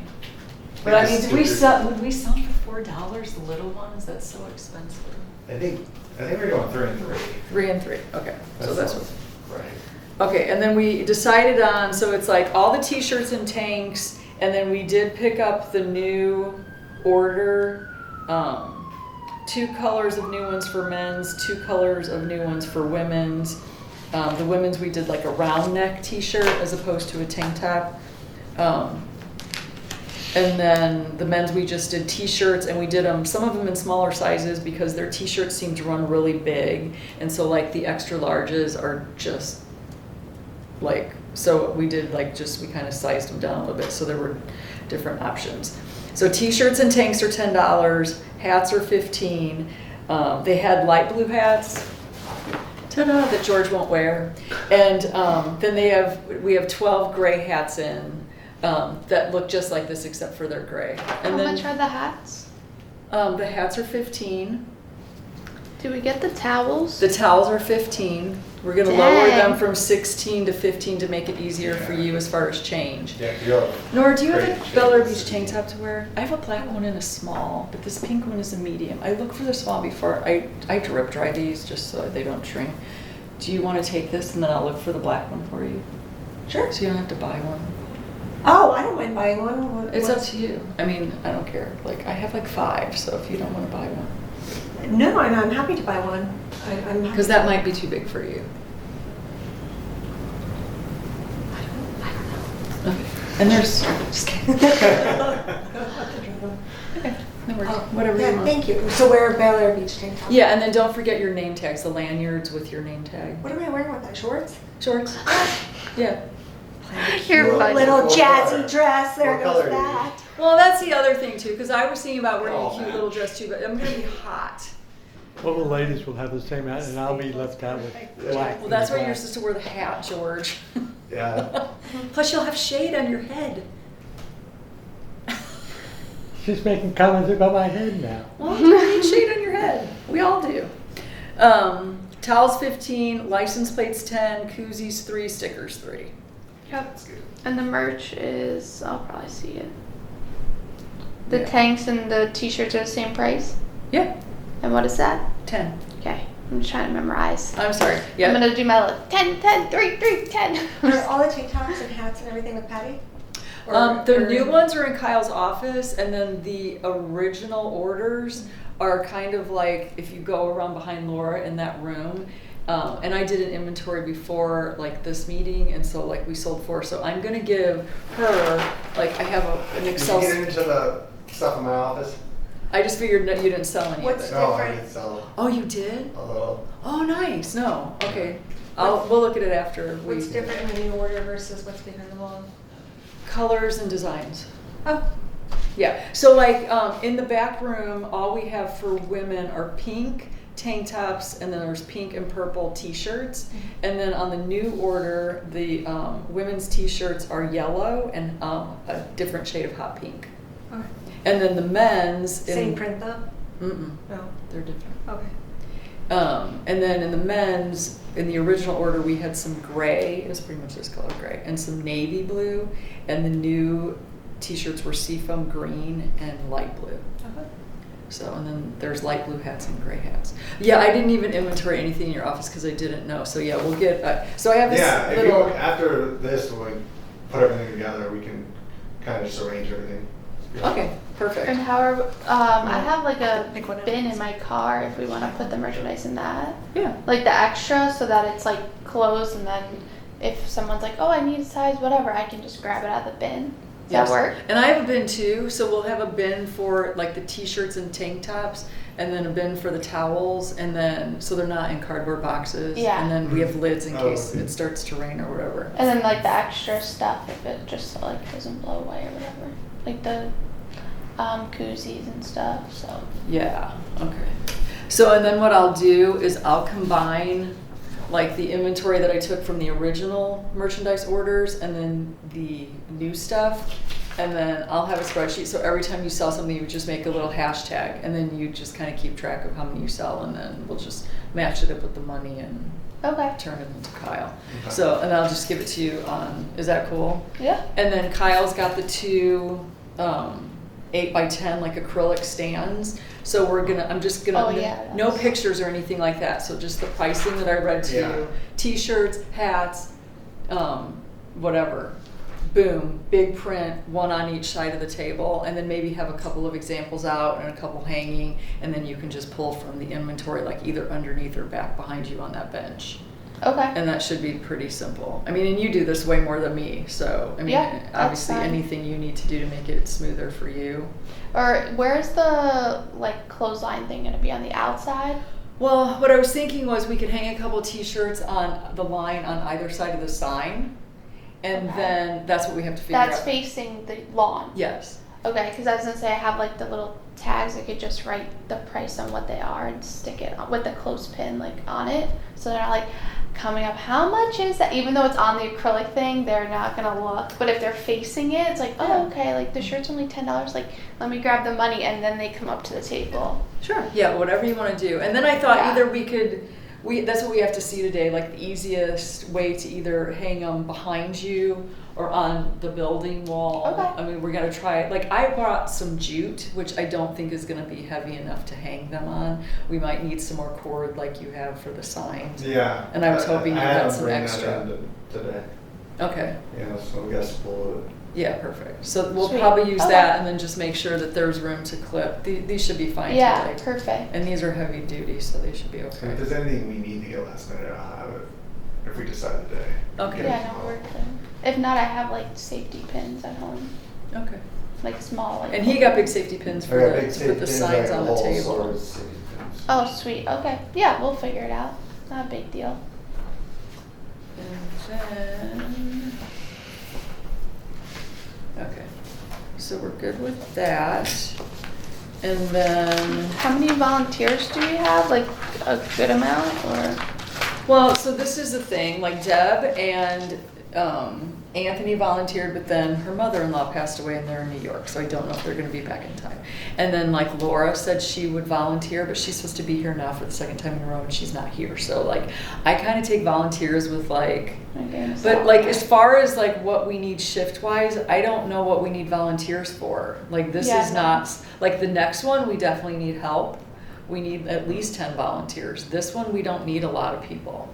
But Like I mean, the would we stickers. sell them for $4? The little ones? That's so expensive. I think we're going 3 and 3. 3 and 3. Okay, so that's what. Right. Okay, and then we decided on, so it's like all the t-shirts and tanks, and then we did pick up the new order, 2 colors of new ones for men's, 2 colors of new ones for women's. The women's, we did like a round neck t-shirt as opposed to a tank top. And then the men's, we just did t-shirts, and we did some of them in smaller sizes because their t-shirts seem to run really big. And so like the extra larges are just like, so we did like we kind of sized them down a little bit, so there were different options. So t-shirts and tanks are $10, hats are 15. They had light blue hats, ta-da, that George won't wear. And then we have 12 gray hats in that look just like this except for they're gray. And How then much are the hats? the hats are 15. Do we get the towels? The towels are 15. We're gonna lower Dang. them from 16 to 15 to make it easier for you as far as change. Yeah, 'cause you have Nora, do you have great a Bel Air shades. Beach tank top to wear? I have a black one and a small, but this pink one is a medium. I look for the small before, I drip dry these just so they don't shrink. Do you wanna take this and then I'll look for the black one for you? Sure. So you don't have to buy one. Oh, I don't mind buying one. It's up to you. I mean, I don't care. Like, I have like 5, so if you don't wanna buy one. No, I'm happy to buy one. I'm happy. Because that might be too big for you. I don't know. Okay. And there's, Just kidding. okay, no worries, Oh, whatever yeah, you want. Thank you. So wear a Bel Air Beach tank top. Yeah, and then don't forget your name tags, the lanyards with your name tag. What am I wearing with that? Shorts? Shorts? Yeah. You're Well, funny. Little What jazzy color? dress. There What goes color do you that. Well, that's the other thing too, because I was thinking about wearing Oh, a cute man. little dress too, but I'm gonna be hot. All the ladies will have the same hat, and I'll be left out with black. Well, that's why and you're black. supposed to wear the hat, George. Yeah. Plus you'll have shade on your head. She's making comments about my head now. Well, you need shade on your head. We all do. Towels 15, license plates 10, koozies 3, stickers 3. Yep. That's good. And the merch is, I'll probably see it. The Yeah. tanks and the t-shirts are the same price? Yeah, And what is that? 10. Okay, I'm just trying to memorize. I'm sorry. I'm Yeah. gonna do my little 10, 10, 3, 3, 10. Are all the tank tops and hats and everything with Patty? The Or- new ones are in Kyle's office, and then the original orders are kind of like if you go around behind Laura in that room. And I did an inventory before like this meeting, and so like we sold 4. So I'm gonna give her like I have an Did Excel. you get into the stuff in my office? I just figured that you didn't sell any What's of it. the- No, I Different. did sell Oh, you did? a little. Oh, nice. No, okay. We'll look at it after we. What's different in the new order versus what's behind the wall? Colors and designs. Oh, Yeah, so like in the back room, all we have for women are pink tank tops, and then there's pink and purple t-shirts. And then on the new order, the women's t-shirts are yellow and a different shade of hot pink. okay. And then the men's. Same print though? Mm-mm, No. they're different. Okay. And then in the men's, in the original order, we had some gray, it was pretty much this color gray, and some navy blue, and the new t-shirts were seafoam green and light blue. Okay. So, and then there's light blue hats and gray hats. Yeah, I didn't even inventory anything in your office because I didn't know. So yeah, we'll get, so I have this Yeah, if you little, look after this, when we put everything together, we can kind of just arrange everything. okay, And perfect. how are, I have like a Pick one out. bin in my car if we wanna put the merchandise in that. Yeah, Like the extra so that it's like closed and then if someone's like, oh, I need a size, whatever, I can just grab it out of the bin. Does Yes. that work? And I have a bin too, so we'll have a bin for like the t-shirts and tank tops, and then a bin for the towels, and then, so they're not in cardboard boxes. Yeah. And then we have lids in Oh, case okay. it starts to rain or whatever. And then like the extra stuff if it just like doesn't blow away or whatever. Like the koozies and stuff, so. Yeah, okay. So, and then what I'll do is I'll combine like the inventory that I took from the original merchandise orders and then the new stuff. And then I'll have a spreadsheet, so every time you sell something, you just make a little hashtag, and then you just kind of keep track of how many you sell, and then we'll just match it up with the money and Okay. turn it into Kyle. Okay. So, and I'll just give it to you on, is that cool? Yeah. And then Kyle's got the 2 8x10 like acrylic stands. So I'm just gonna, Oh, yeah, no that's- pictures or anything like that. So just the pricing that I read to Yeah. you, t-shirts, hats, whatever. Boom, big print, 1 on each side of the table, and then maybe have a couple of examples out and a couple hanging, and then you can just pull from the inventory like either underneath or back behind you on that bench. Okay. And that should be pretty simple. I mean, and you do this way more than me, so I mean, Yeah, that's obviously fine. anything you need to do to make it smoother for you. Or where's the like clothesline thing gonna be on the outside? Well, what I was thinking was we could hang a couple t-shirts on the line on either side of the sign, and Okay. then that's what we have to figure out. That's facing the lawn. Yes. Okay, because I was gonna say I have like the little tags, I could just write the price on what they are and stick it with the clothespin like on it, so they're not like coming up, how much is that? Even though it's on the acrylic thing, they're not gonna look. But if they're facing it, it's like, oh, okay, like the shirt's only $10. Like, let me grab the money, and then they come up to the table. Sure. Yeah, whatever you want to do. And then I thought Yeah. either that's what we have to see today, like the easiest way to either hang them behind you or on the building wall. Okay. I mean, we're going to try, like I brought some jute, which I don't think is going to be heavy enough to hang them on. We might need some more cord like you have for the signs. Yeah. And I was hoping you had had some extra. Today. Okay. Yeah, so we got to pull it. Yeah, perfect. So we'll Sweet. probably use Okay. that and then just make sure that there's room to clip. These should be fine Yeah, today. perfect. And these are heavy duty, so they should be So okay. if there's anything we need to get last minute, I'll have it if we decide today. Okay. Get it Yeah, no, tomorrow. we're good. If not, I have like safety pins at home, Okay. like small. Like, And he got big safety pins I for got the, big to put the safety pins, signs I got on the all table. sorts of safety pins. Oh, sweet. Okay. Yeah, we'll figure it out. Not a big deal. And then, okay, so we're good with that. And then, How many volunteers do you have? Like a good amount, or? well, so this is the thing, like Deb and Anthony volunteered, but then her mother-in-law passed away and they're in New York, so I don't know if they're gonna be back in time. And then like Laura said she would volunteer, but she's supposed to be here now for the second time in a row and she's not here. So like, I kind of take volunteers with like, Okay, but like as far as like what we need shift wise, I don't know what we need volunteers for. Like this Yeah, is no. not, like the next one, we definitely need help. We need at least 10 volunteers. This one, we don't need a lot of people.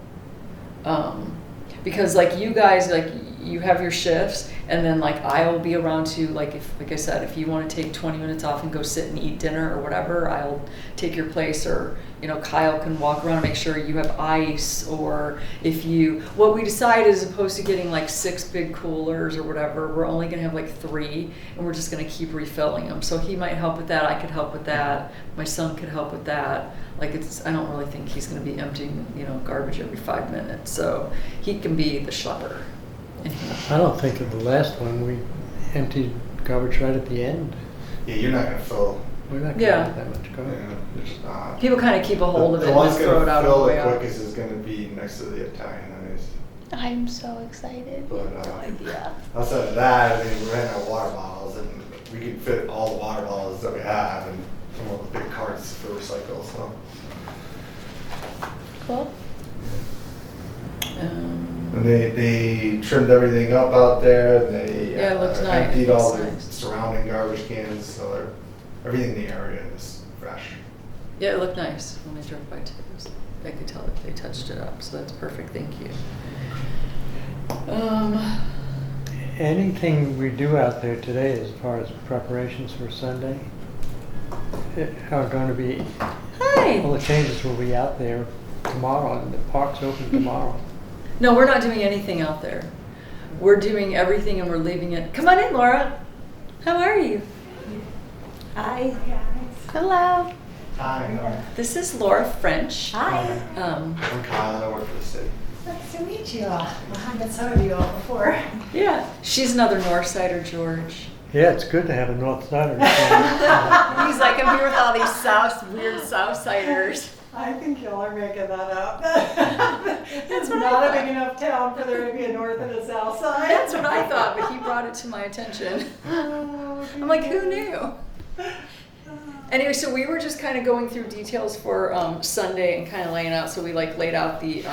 Because like you guys, like you have your shifts and then like I'll be around to like, if, like I said, if you want to take 20 minutes off and go sit and eat dinner or whatever, I'll take your place, or, you know, Kyle can walk around and make sure you have ice, or if you, what we decide is opposed to getting like 6 big coolers or whatever, we're only gonna have like 3 and we're just gonna keep refilling them. So he might help with that, I could help with that, my son could help with that. Like it's, I don't really think he's gonna be emptying, you know, garbage every 5 minutes, so he can be the schlepper. And he- I don't think of the last one, we emptied garbage right at the end. Yeah, you're not gonna fill. We're not Yeah. gonna have that much Yeah, garbage. it's just not. People kind of keep a hold of it The and one's then throw it out on the gonna way fill the out. quickest is gonna be next to the Italian ice. I'm so excited. But, No idea. Outside of that, I mean, we're running out of water bottles, and we can fit all the water bottles that we have in some of the big carts for recycle. So, Cool. and they trimmed everything up out there. And they Yeah, it looks nice. emptied all Looks the nice. surrounding garbage cans, so everything in the area is fresh. Yeah, it looked nice when I drove by too. I could tell that they touched it up, so that's perfect, thank you. Anything we do out there today as far as preparations for Sunday are going to be, all Hi! the changes will be out there tomorrow, and the park's open tomorrow. No, we're not doing anything out there. We're doing everything and we're leaving it. Come on in, Laura. How are you? Hi. Hello. Hi, This is Laura French. Hi. Um, I'm Kyle. I work for the city. Nice to meet you. I haven't some of you all before. yeah, she's another Northsider, George. Yeah, it's good to have a North Sider. He's like, I'm here with all these weird Southsiders. I think y'all are making that up. That's It's what I not a thought. big enough town for there to be a north and a south side. That's what I thought, but he brought it to my attention. I'm like, who knew? Anyway, so we were just kind of going through details for Sunday and kind of laying out. So we like laid out the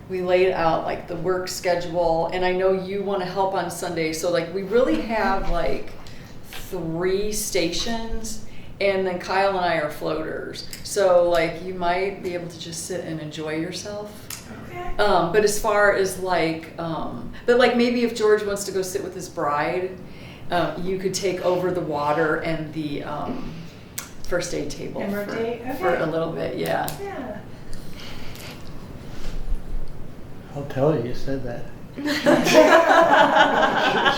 like the work schedule, and I know you want to help on Sunday. So like we really have like 3 stations, and then Kyle and I are floaters. So like you might be able to just sit and enjoy yourself. Okay. But as far as like, but like maybe if George wants to go sit with his bride, you could take over the water and the first aid table And rotate? for Okay. a little bit, yeah. Yeah. I'll tell her you said that.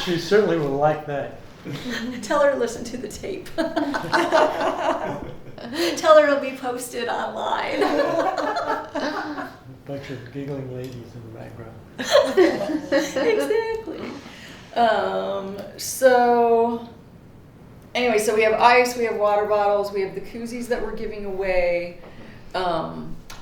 She certainly will like that. Tell her to listen to the tape. Tell her it'll be posted online. A bunch of giggling ladies in the background. Exactly. So Anyway, so we have ice, we have water bottles, we have the koozies that we're giving away.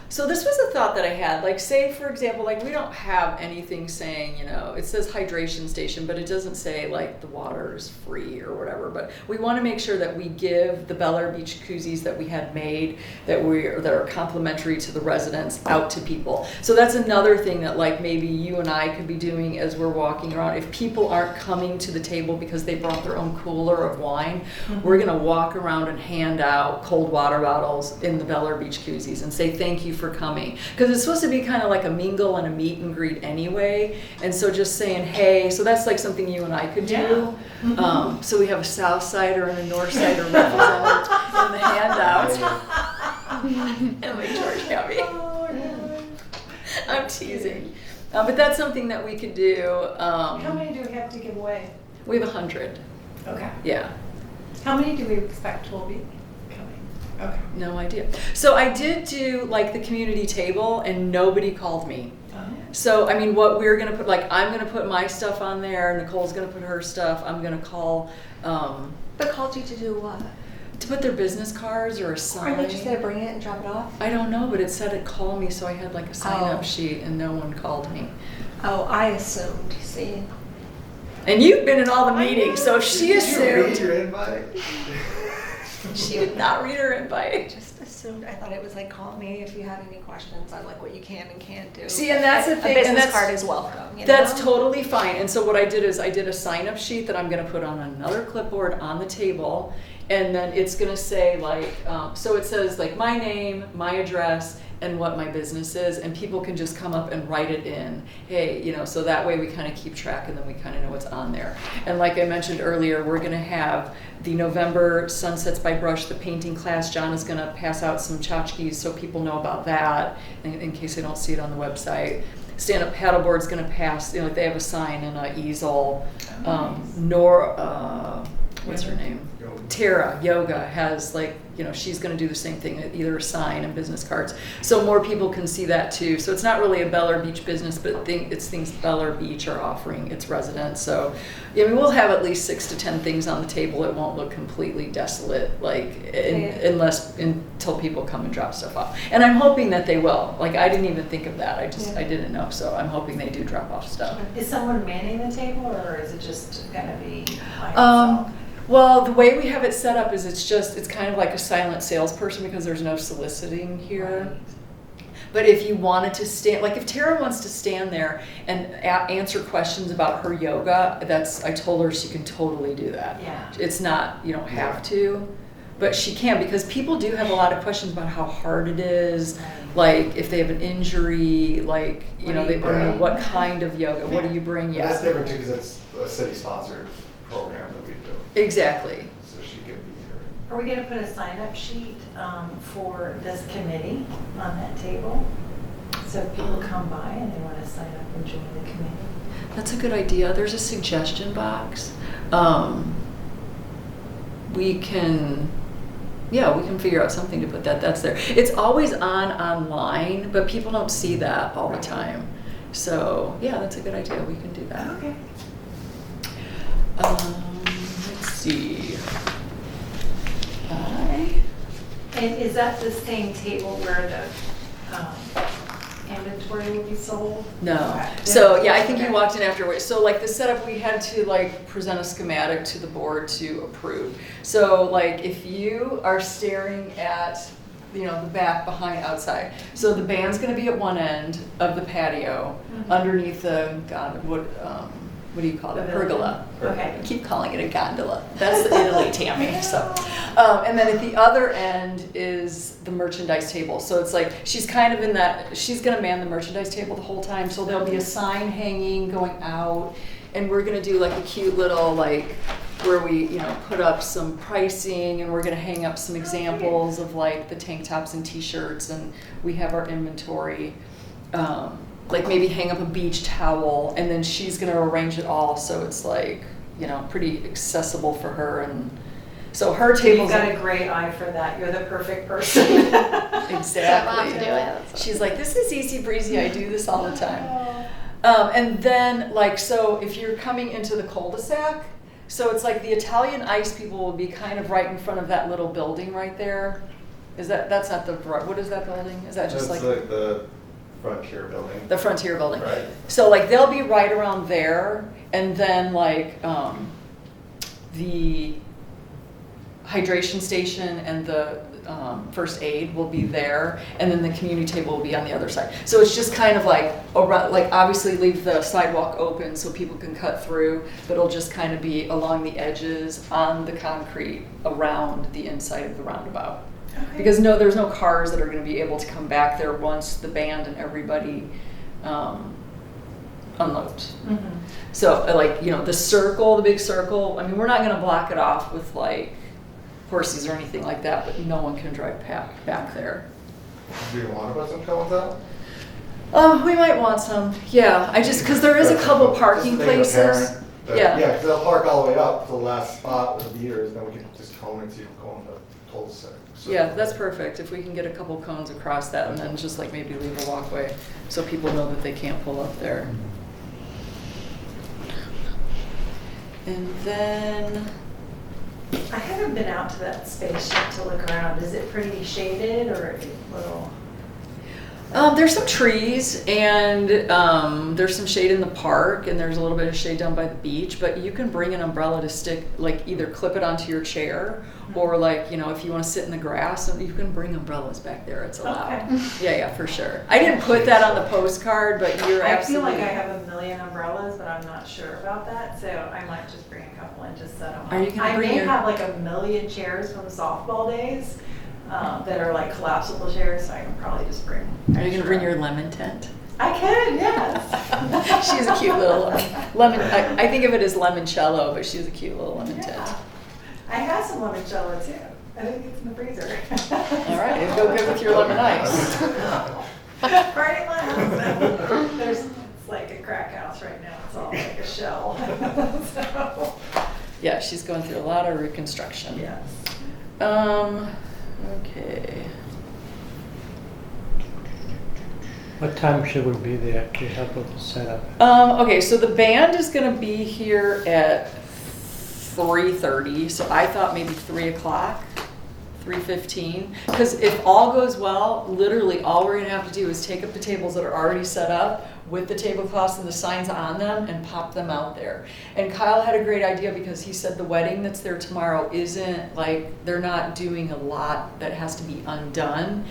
So this was a thought that I had, like say for example, like we don't have anything saying, you know, it says hydration station, but it doesn't say like the water is free or whatever, but we want to make sure that we give the Bel Air Beach koozies that we had made that are complimentary to the residents out to people. So that's another thing that like maybe you and I could be doing as we're walking around. If people aren't coming to the table because they brought their own cooler of wine, we're going to walk around and hand out cold water bottles in the Bel Air Beach koozies and say thank you for coming, because it's supposed to be kind of like a mingle and a meet and greet anyway, and so just saying hey, so that's like something you and I could do. So we have a South Sider and a North Sider represented in the handout. And like George County. I'm teasing, but that's something that we could do. How many do we have to give away? We have 100. Okay. Yeah. How many do we expect will be coming? Okay. No idea. So I did do like the community table and nobody called me. So, I mean, what we're going to put, like, I'm going to put my stuff on there, Nicole's going to put her stuff, I'm going to call, But called you to do what? to put their business cards or a Are sign. they just gonna bring it and drop it off? I don't know, but it said it called me, so I had like a sign-up Oh. sheet and no one called me. Oh, I assumed, see. And you've been in all the meetings, so she Did you read assumed. your invite? She did not read her I invite. just assumed, I thought it was like, call me if you have any questions on like what you can and can't do. See, and that's the A thing, and business that's- card is welcome, you That's know? totally fine. And so what I did is I did a sign-up sheet that I'm gonna put on another clipboard on the table. And then it's gonna say like, so it says like my name, my address, and what my business is, and people can just come up and write it in. Hey, you know, so that way we kind of keep track and then we kind of know what's on there. And like I mentioned earlier, we're gonna have the November Sunsets by Brush, the painting class. John is gonna pass out some tchotchkes so people know about that, in case they don't see it on the website. Stand-up paddleboard's gonna pass, you know, they have a sign and an easel. What's her name? Tara Yoga has like, you know, she's going to do the same thing, either a sign and business cards. So more people can see that too. So it's not really a Bel Air Beach business, but it's things Bel Air Beach are offering its residents. So, I mean, we'll have at least 6 to 10 things on the table. It won't look completely desolate, like, until people come and drop stuff off. And I'm hoping that they will. Like, I didn't even think of that. I didn't know. So I'm hoping they do drop off stuff. Is someone manning the table, or is it just gonna be by itself? Well, the way we have it set up is it's kind of like a silent salesperson because there's no soliciting here. But if you wanted to stand, like if Tara wants to stand there and answer questions about her yoga, I told her she can totally do that. Yeah. It's not, you don't have to, but she can, because people do have a lot of questions about how hard it is, like if they have an injury, like, you know, they bring what kind of yoga, what do you bring? But that's different too, because it's a city-sponsored program that we do. Exactly. So she can be here. Are we gonna put a sign-up sheet for this committee on that table? So if people come by and they wanna sign up and join the committee? That's a good idea. There's a suggestion box. We can figure out something to put that's there. It's always online, but people don't see that all the time. So yeah, that's a good idea. We can do that. Okay. Let's see. And is that the same table where the inventory will be sold? No. Okay. So yeah, I think you Okay. walked in afterwards. So like the setup, we had to like present a schematic to the board to approve. So like if you are staring at, you know, the back behind outside. So the band's gonna be at one end of the patio, underneath the what do you call it? Pergola. Okay. I keep calling it a gondola. That's the Italy, Tammy. So, and then at the other end is the merchandise table. So it's like she's kind of in that. She's gonna man the merchandise table the whole time. So there'll be a sign hanging going out, and we're gonna do like a cute little like where we, you know, put up some pricing, and we're gonna hang up some examples of like the tank tops and t-shirts, and we have our inventory. Like maybe hang up a beach towel, and then she's gonna arrange it all so it's like, you know, pretty accessible for her. And so her You've table's got a great eye for that. You're the perfect person. exactly. I'll have to do it. That's She's like, this is easy breezy. I do this all the time. And then like, so if you're coming into the cul-de-sac, So it's like the Italian ice people will be kind of right in front of that little building right there. That's not the, what is that building? Is that just That's like the Frontier building. the Frontier building? Right. So like they'll be right around there, and then like the hydration station and the first aid will be there, and then the community table will be on the other side. So it's just kind of like around, like obviously leave the sidewalk open so people can cut through, but it'll just kind of be along the edges on the concrete around the inside of the roundabout. Okay. Because no, there's no cars that are going to be able to come back there once the band and everybody unloads. Mhm. So like, you know, the circle, the big circle, I mean, we're not going to block it off with like horses or anything like that, but no one can drive back there. Do you want to put some cones out? We might want some, yeah, I just, because there is a couple parking Just to make it places. apparent that- Yeah. Yeah, because they'll park all the way up to the last spot with the meters, then we can just cone and see who's going to toll set. Yeah, that's perfect, if we can get a couple cones across that and then just like maybe leave a walkway so people know that they can't pull up there. And then, I haven't been out to that spaceship to look around. Is it pretty shaded or a little? there's some trees and there's some shade in the park and there's a little bit of shade down by the beach, but you can bring an umbrella to stick, like either clip it onto your chair or like, you know, if you want to sit in the grass, you can bring umbrellas back there, it's allowed. Okay. Yeah, for sure. I didn't put that on the postcard, but you're I feel absolutely. like I have a million umbrellas, but I'm not sure about that, so I might just bring a couple and just set them up. Are you gonna I bring may your- have like a million chairs from softball days that are like collapsible chairs, so I can probably just bring. Are you gonna bring extra. your lemon tent? I could, yes. She's a cute little lemon, I think of it as limoncello, but she's a cute little lemon tent. Yeah. I have some limoncello too. I think it's in the freezer. All right, it'll go good with your lemon ice. Right in my house. It's like a crack house right now. It's all like a shell. So, Yeah, she's going through a lot of reconstruction. yes. Okay. What time should we be there to help with the setup? Okay, so the band is gonna be here at 3:30, so I thought maybe 3 o'clock, 3:15. Because if all goes well, literally all we're gonna have to do is take up the tables that are already set up with the tablecloths and the signs on them and pop them out there. And Kyle had a great idea because he said the wedding that's there tomorrow isn't like, they're not doing a lot that has to be undone.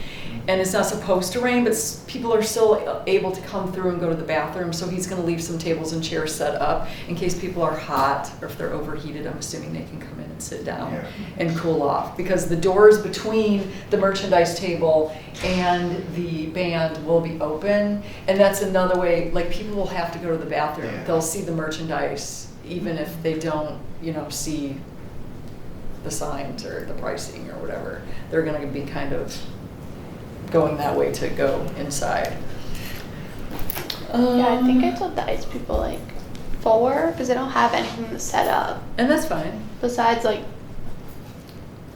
And it's not supposed to rain, but people are still able to come through and go to the bathroom. So he's gonna leave some tables and chairs set up in case people are hot or if they're overheated. I'm assuming they can come in and sit down Yeah. and cool off. Because the doors between the merchandise table and the band will be open. And that's another way, like people will have to go to the bathroom. Yeah. They'll see the merchandise even if they don't, you know, see the signs or the pricing or whatever. They're gonna be kind of going that way to go inside. Yeah, I think I told the ice people like 4 because they don't have anything set up And that's fine. besides like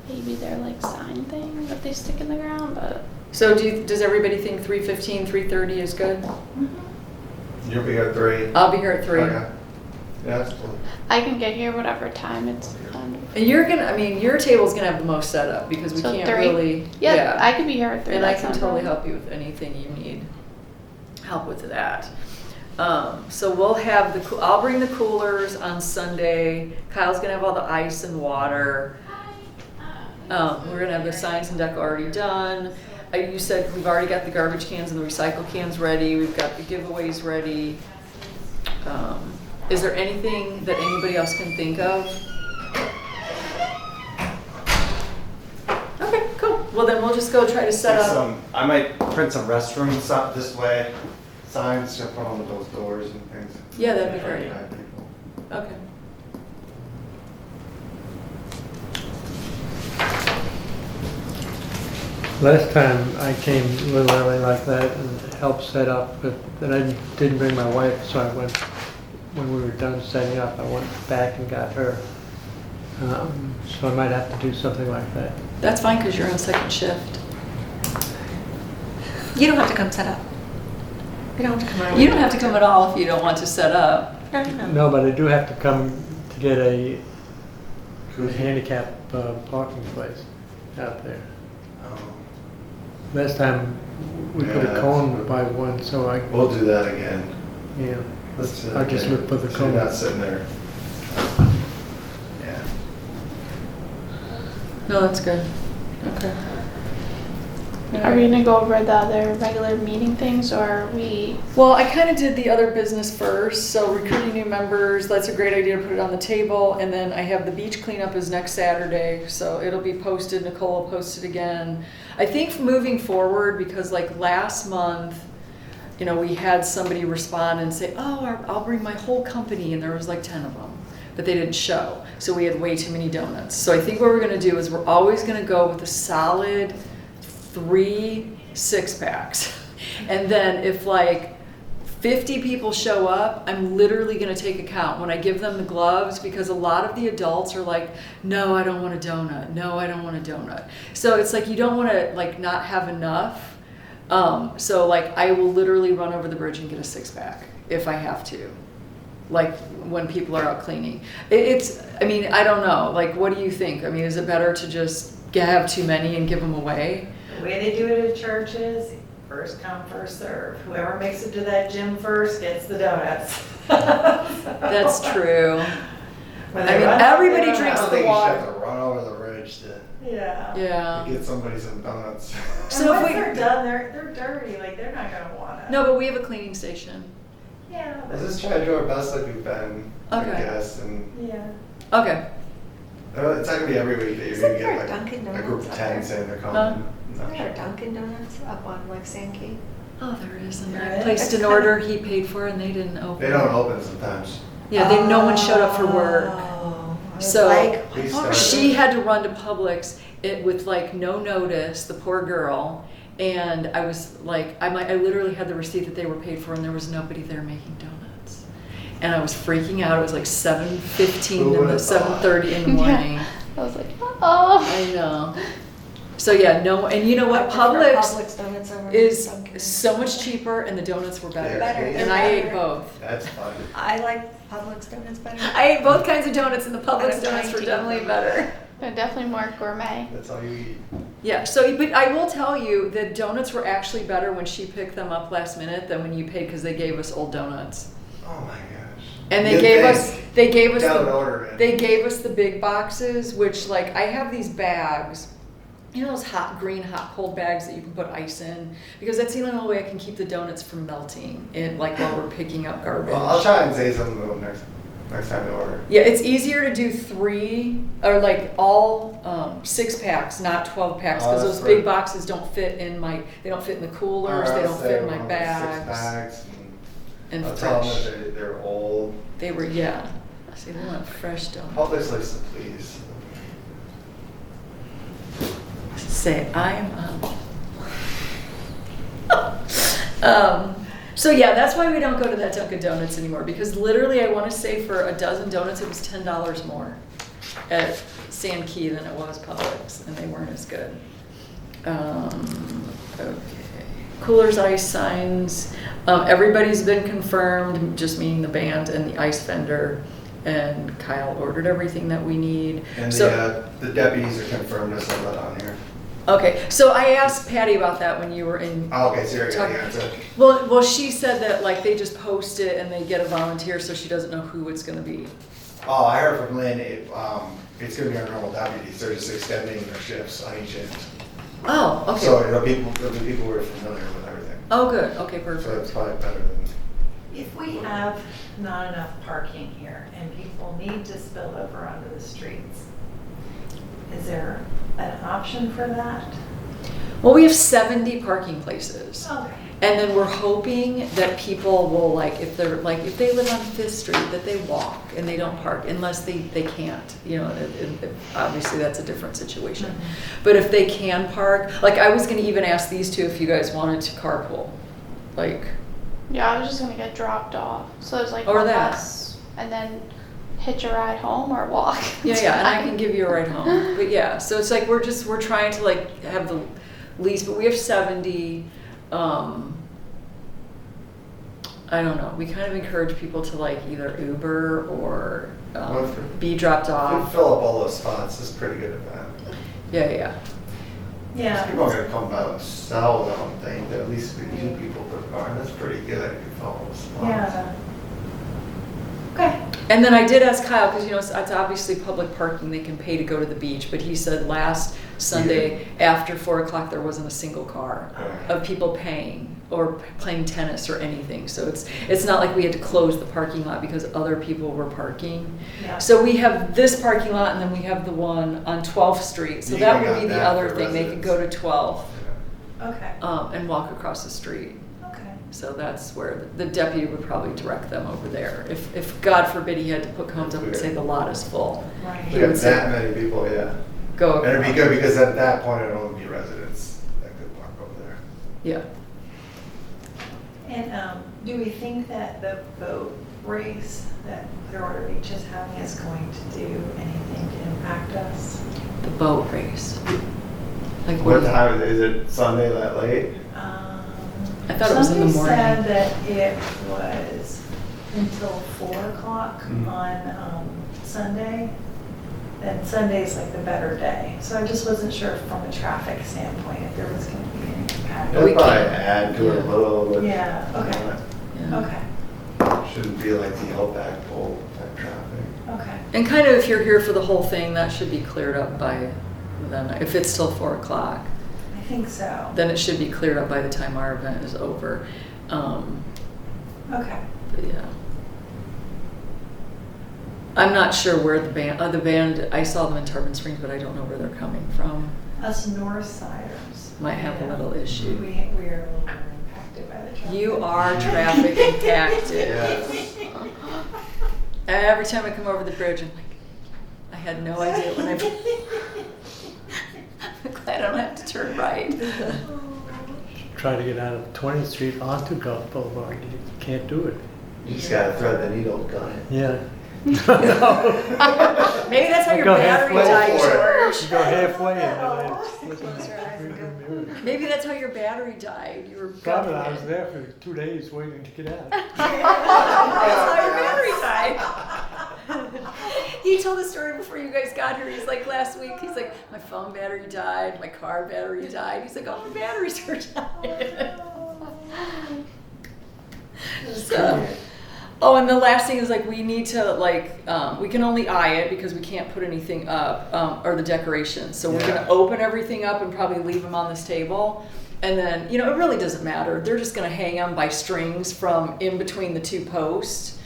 maybe their like sign thing that they stick in the ground, but So does everybody think 3:15, 3:30 is good? You'll be here at 3. I'll be here at 3. Okay. Yeah, that's cool. I can get here whatever time it's done. And you're gonna, I mean, your table's gonna have the most setup because we So can't 3? really. Yeah, I could be here at 3. And I that's can not a totally problem. help you with anything you need help with that. So we'll have I'll bring the coolers on Sunday. Kyle's gonna have all the ice and water. We're gonna have the signs and deck already done. You said we've already got the garbage cans and the recycle cans ready. We've got the giveaways ready. Is there anything that anybody else can think of? Okay, cool. Well, then we'll just go try to set up. I might print some restrooms this way, signs to put on those doors and things. Yeah, that'd be great. Yeah, people. Okay. Last time I came a little early like that and helped set up, but then I didn't bring my wife, so I went, when we were done setting up, I went back and got her. So I might have to do something like that. That's fine because you're on second shift. You don't have to come set up. You don't have to come early. You don't have to come at all if you don't want to set up. No. No, but I do have to come to get a the handicap parking place out there. Oh, Last time we put Yeah, a cone that's- by one, so I, we'll do that again. yeah, Let's do I that just again. look for the So you're cone. not sitting there. Yeah. No, that's good. Okay. Are we gonna go over the other regular meeting things, or are we? Well, I kind of did the other business first, so recruiting new members, that's a great idea to put it on the table. And then I have the beach cleanup is next Saturday, so it'll be posted, Nicole will post it again. I think moving forward, because like last month, you know, we had somebody respond and say, oh, I'll bring my whole company, and there was like 10 of them, but they didn't show. So we had way too many donuts. So I think what we're gonna do is we're always gonna go with a solid 3 6-packs. And then if like 50 people show up, I'm literally gonna take a count when I give them the gloves, because a lot of the adults are like, no, I don't want a donut. No, I don't want a donut. So it's like, you don't wanna like not have enough. So like I will literally run over the bridge and get a 6-pack if I have to. Like when people are out cleaning. It's, I mean, I don't know, like what do you think? I mean, is it better to just have too many and give them away? The way they do it at churches, first come, first serve. Whoever makes it to that gym first gets the donuts. That's true. When I they mean, run out, everybody they run drinks out. the water. You should have to run over the bridge to Yeah. Yeah. get somebody some donuts. So So if once we- they're done, they're dirty, like they're not gonna want it. No, but we have a cleaning station. Yeah. Let's just try to do our best like we've been, I Okay. guess, and Yeah. Okay. it's not gonna be every week that you're Isn't gonna there get like Dunkin' a group Donuts of up 10 there? saying they're Huh? coming. Isn't there a Dunkin' Donuts up on like Sankey? Oh, there is. And There I is? placed an order he paid for and they didn't open. They don't open sometimes. Yeah, no one showed up for work. Oh, I was So like, Please what? start. She had to run to Publix with like no notice, the poor girl. And I was like, I literally had the receipt that they were paid for and there was nobody there making donuts. And I was freaking out. It was like 7:15 Who in the would've thought? 7:30 in the morning. I was like, oh. I know. So yeah, no, and you know I what? prefer Publix donuts over is Dunkin'. so much cheaper and the donuts were better. Better. And I ate both. That's fun. I like Publix donuts better. I ate both kinds of donuts and the I'm Publix trying donuts to were eat definitely them. better. They're definitely more gourmet. That's all you eat. Yeah, so, but I will tell you, the donuts were actually better when she picked them up last minute than when you paid, because they gave us old donuts. Oh my gosh. And they You'd gave think. us Got an order in. they gave us the big boxes, which like, I have these bags, you know those green hot cold bags that you can put ice in? Because that's the only way I can keep the donuts from melting in, like while we're picking up garbage. Well, I'll try and say something to them next time they order. Yeah, it's easier to do 3 or like all 6-packs, not 12-packs, Oh, because that's those big right. boxes don't fit in they don't fit in the coolers, they don't fit in my bags. 6 bags. And I'll tell fresh. them that they're old. They were, yeah. See, they want fresh donuts. Publix likes to please. Say, I'm so yeah, that's why we don't go to that Dunkin' Donuts anymore, because literally I want to say for a dozen donuts it was $10 more at Sand Key than it was Publix, and they weren't as good. Okay. Coolers, ice signs. Everybody's been confirmed, just meaning the band and the ice vendor. And Kyle ordered everything that we need. And So- the deputies are confirmed as well on here. Okay, so I asked Patty about that when you were in. Oh, okay, so you're Talk- the answer. Well, she said that like they just post it and they get a volunteer, so she doesn't know who it's gonna be. Oh, I heard from Lynn, it's gonna be our normal deputies, they're just extending their shifts on each shift. Oh, okay. So it'll be people who are familiar with everything. Oh, good. Okay, So it's perfect. probably better than, If we have not enough parking here and people need to spill over onto the streets, is there an option for that? Well, we have 70 parking places. Okay. And then we're hoping that people will if they live on 5th Street, that they walk and they don't park unless they can't, you know, obviously that's a different situation. Mm-hmm. But if they can park, like I was gonna even ask these two if you guys wanted to carpool, like, Yeah, I was just gonna get dropped off. So there's like Or one that. bus and then hitch a ride home or walk. yeah, It's yeah, and I fine. can give you a ride home. But yeah, so it's like we're trying to like have the least, but we have 70. I don't know, we kind of encourage people to like either Uber or Well, for- be dropped If you off. fill up all those spots, it's a pretty good event. Yeah. Yeah. People are gonna come by themselves, I don't think, at least we need people per car, and that's pretty good if you fill all those spots. Yeah. Okay. And then I did ask Kyle, because you know, it's obviously public parking, they can pay to go to the beach, but he said last Sunday after 4 o'clock, there wasn't a single car Okay. of people paying or playing tennis or anything. So it's not like we had to close the parking lot because other people were parking. Yeah. So we have this parking lot and then we have the one on 12th Street. So You that got would be the that other for thing. They could go to 12th Okay. and walk across the street. Okay. So that's where the deputy would probably direct them over there. If God forbid he had to put cones up and say the lot is full, Right. We have that many people, yeah. go. And it'd be good because at that point, it'd only be residents that could park over there. Yeah. And do we think that the boat race that Clearwater Beach is having is going to do anything to impact us? The boat race. Like What time, is it Sunday that late? I thought it was in the morning. Somebody said that it was until 4 o'clock Mhm. on Sunday. And Sunday's like the better day. So I just wasn't sure from a traffic standpoint if there was going to be any impact. We It'd probably can't- add to it a yeah. little, but. Yeah, okay. Yeah. Okay, Shouldn't be like the Outback Bowl type traffic. okay. And kind of if you're here for the whole thing, that should be cleared up by then. If it's till 4 o'clock, I think so. then it should be cleared up by the time our event is over. Okay. But yeah. I'm not sure where the band, I saw them in Tarpon Springs, but I don't know where they're coming from. Us North Siders. Might have a yeah, little issue. We are a little more impacted by the traffic. You are traffic impacted. Yes. Every time I come over the bridge, I'm like, I had no idea when I'm glad I don't have to turn right. Try to get out of 20th Street onto Gulf Boulevard, you can't do it. You just gotta thread the needle, got it. Yeah. Maybe that's how your Go battery halfway died, for it. George. You go halfway and then I Close your eyes and go. Maybe that's how your battery died. You were Probably, gunning I was it. there for 2 days waiting to get out. That's how your battery died. He told the story before you guys got here. He's like last week. He's like, my phone battery died, my car battery died. He's like, all my batteries are dying. So, oh, and the last thing is like we need to like we can only eye it because we can't put anything up or the decorations. So we're Yeah. gonna open everything up and probably leave them on this table. And then, you know, it really doesn't matter. They're just gonna hang them by strings from in between the two posts,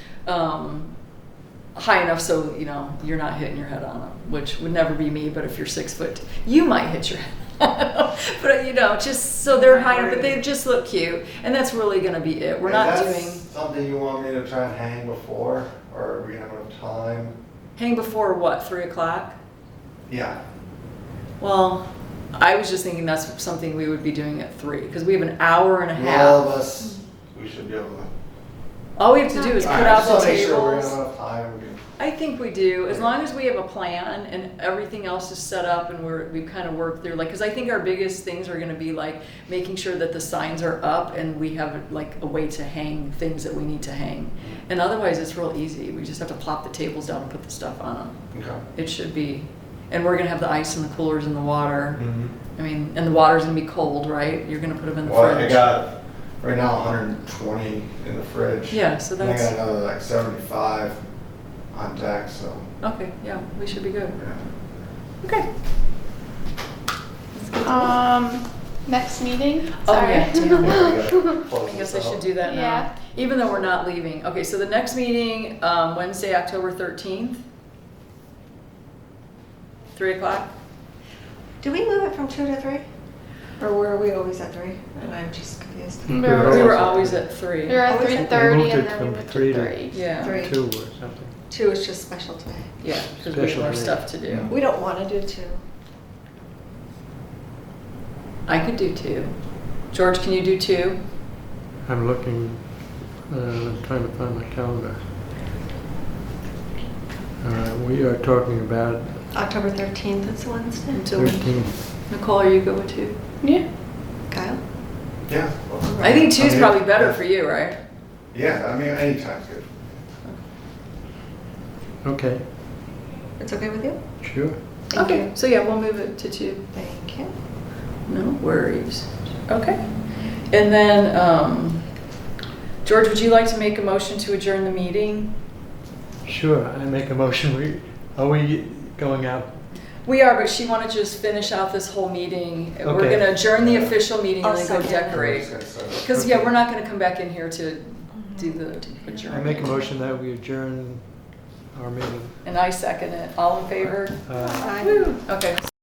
high enough so, you know, you're not hitting your head on them, which would never be me, but if you're 6 foot, you might hit your head on them. But, you know, just so they're high enough, but they just look cute. And that's really gonna be it. We're not Is that doing, something you want me to try and hang before, or are we gonna have enough time? hang before what, 3 o'clock? Yeah. Well, I was just thinking that's something we would be doing at 3, because we have an hour and a All of half. us, we should be able to. All we have to do is put Alright, out just the wanna make sure we're tables. gonna have enough time. We can- I think we do, as long as we have a plan and everything else is set up and we've kind of worked through, like, because I think our biggest things are gonna be like making sure that the signs are up and we have like a way to hang things that we need to hang. And otherwise, it's real easy. We just have to plop the tables down and put the stuff on them. Okay. It should be, and we're gonna have the ice and the coolers and the water. Mhm. I mean, and the water's gonna be cold, right? You're gonna put them in the Well, I fridge. got right now 120 in the fridge. Yeah, so And I that's, got another like 75 on deck, so. okay, yeah, we should be good. Yeah. Okay. Next meeting? Oh, Sorry. yeah, damn. Yeah, we gotta close I guess this I should out. do that now. Yeah. Even though we're not leaving. Okay, so the next meeting, Wednesday, October 13th. 3 o'clock? Do we move it from 2 to 3? Or were we always at 3? And I'm just confused. We We were- were always at 3. We were at Always at 3:30 moved and it then we from moved 3 to to- 3. Yeah, 3. 2 or something. 2 is just special today. yeah, because we have Special more meeting. stuff to do. We don't want to do 2. I could do 2. George, can you do 2? I'm looking, I'm trying to find my calendar. We are talking about October 13th is Wednesday. Until 13. Nicole, are you good with 2? Yeah. Kyle? Yeah. well, I think 2 is mean, probably better for you, right? Yeah, I mean, anytime's good. Okay, It's okay with you? sure. Thank Okay, you. so yeah, we'll move it to 2. Thank you. No worries. Okay. And then, George, would you like to make a motion to adjourn the meeting? Sure, I make a motion, are we going out? We are, but she wanted to just finish out this whole meeting. We're Okay. gonna adjourn the official meeting and I'll then go second it. decorate. I was gonna say. Because, yeah, we're not gonna come back in here to do the I adjournment. make a motion that we adjourn our meeting. And I second it. All in favor? Uh, Bye. Woo. Okay.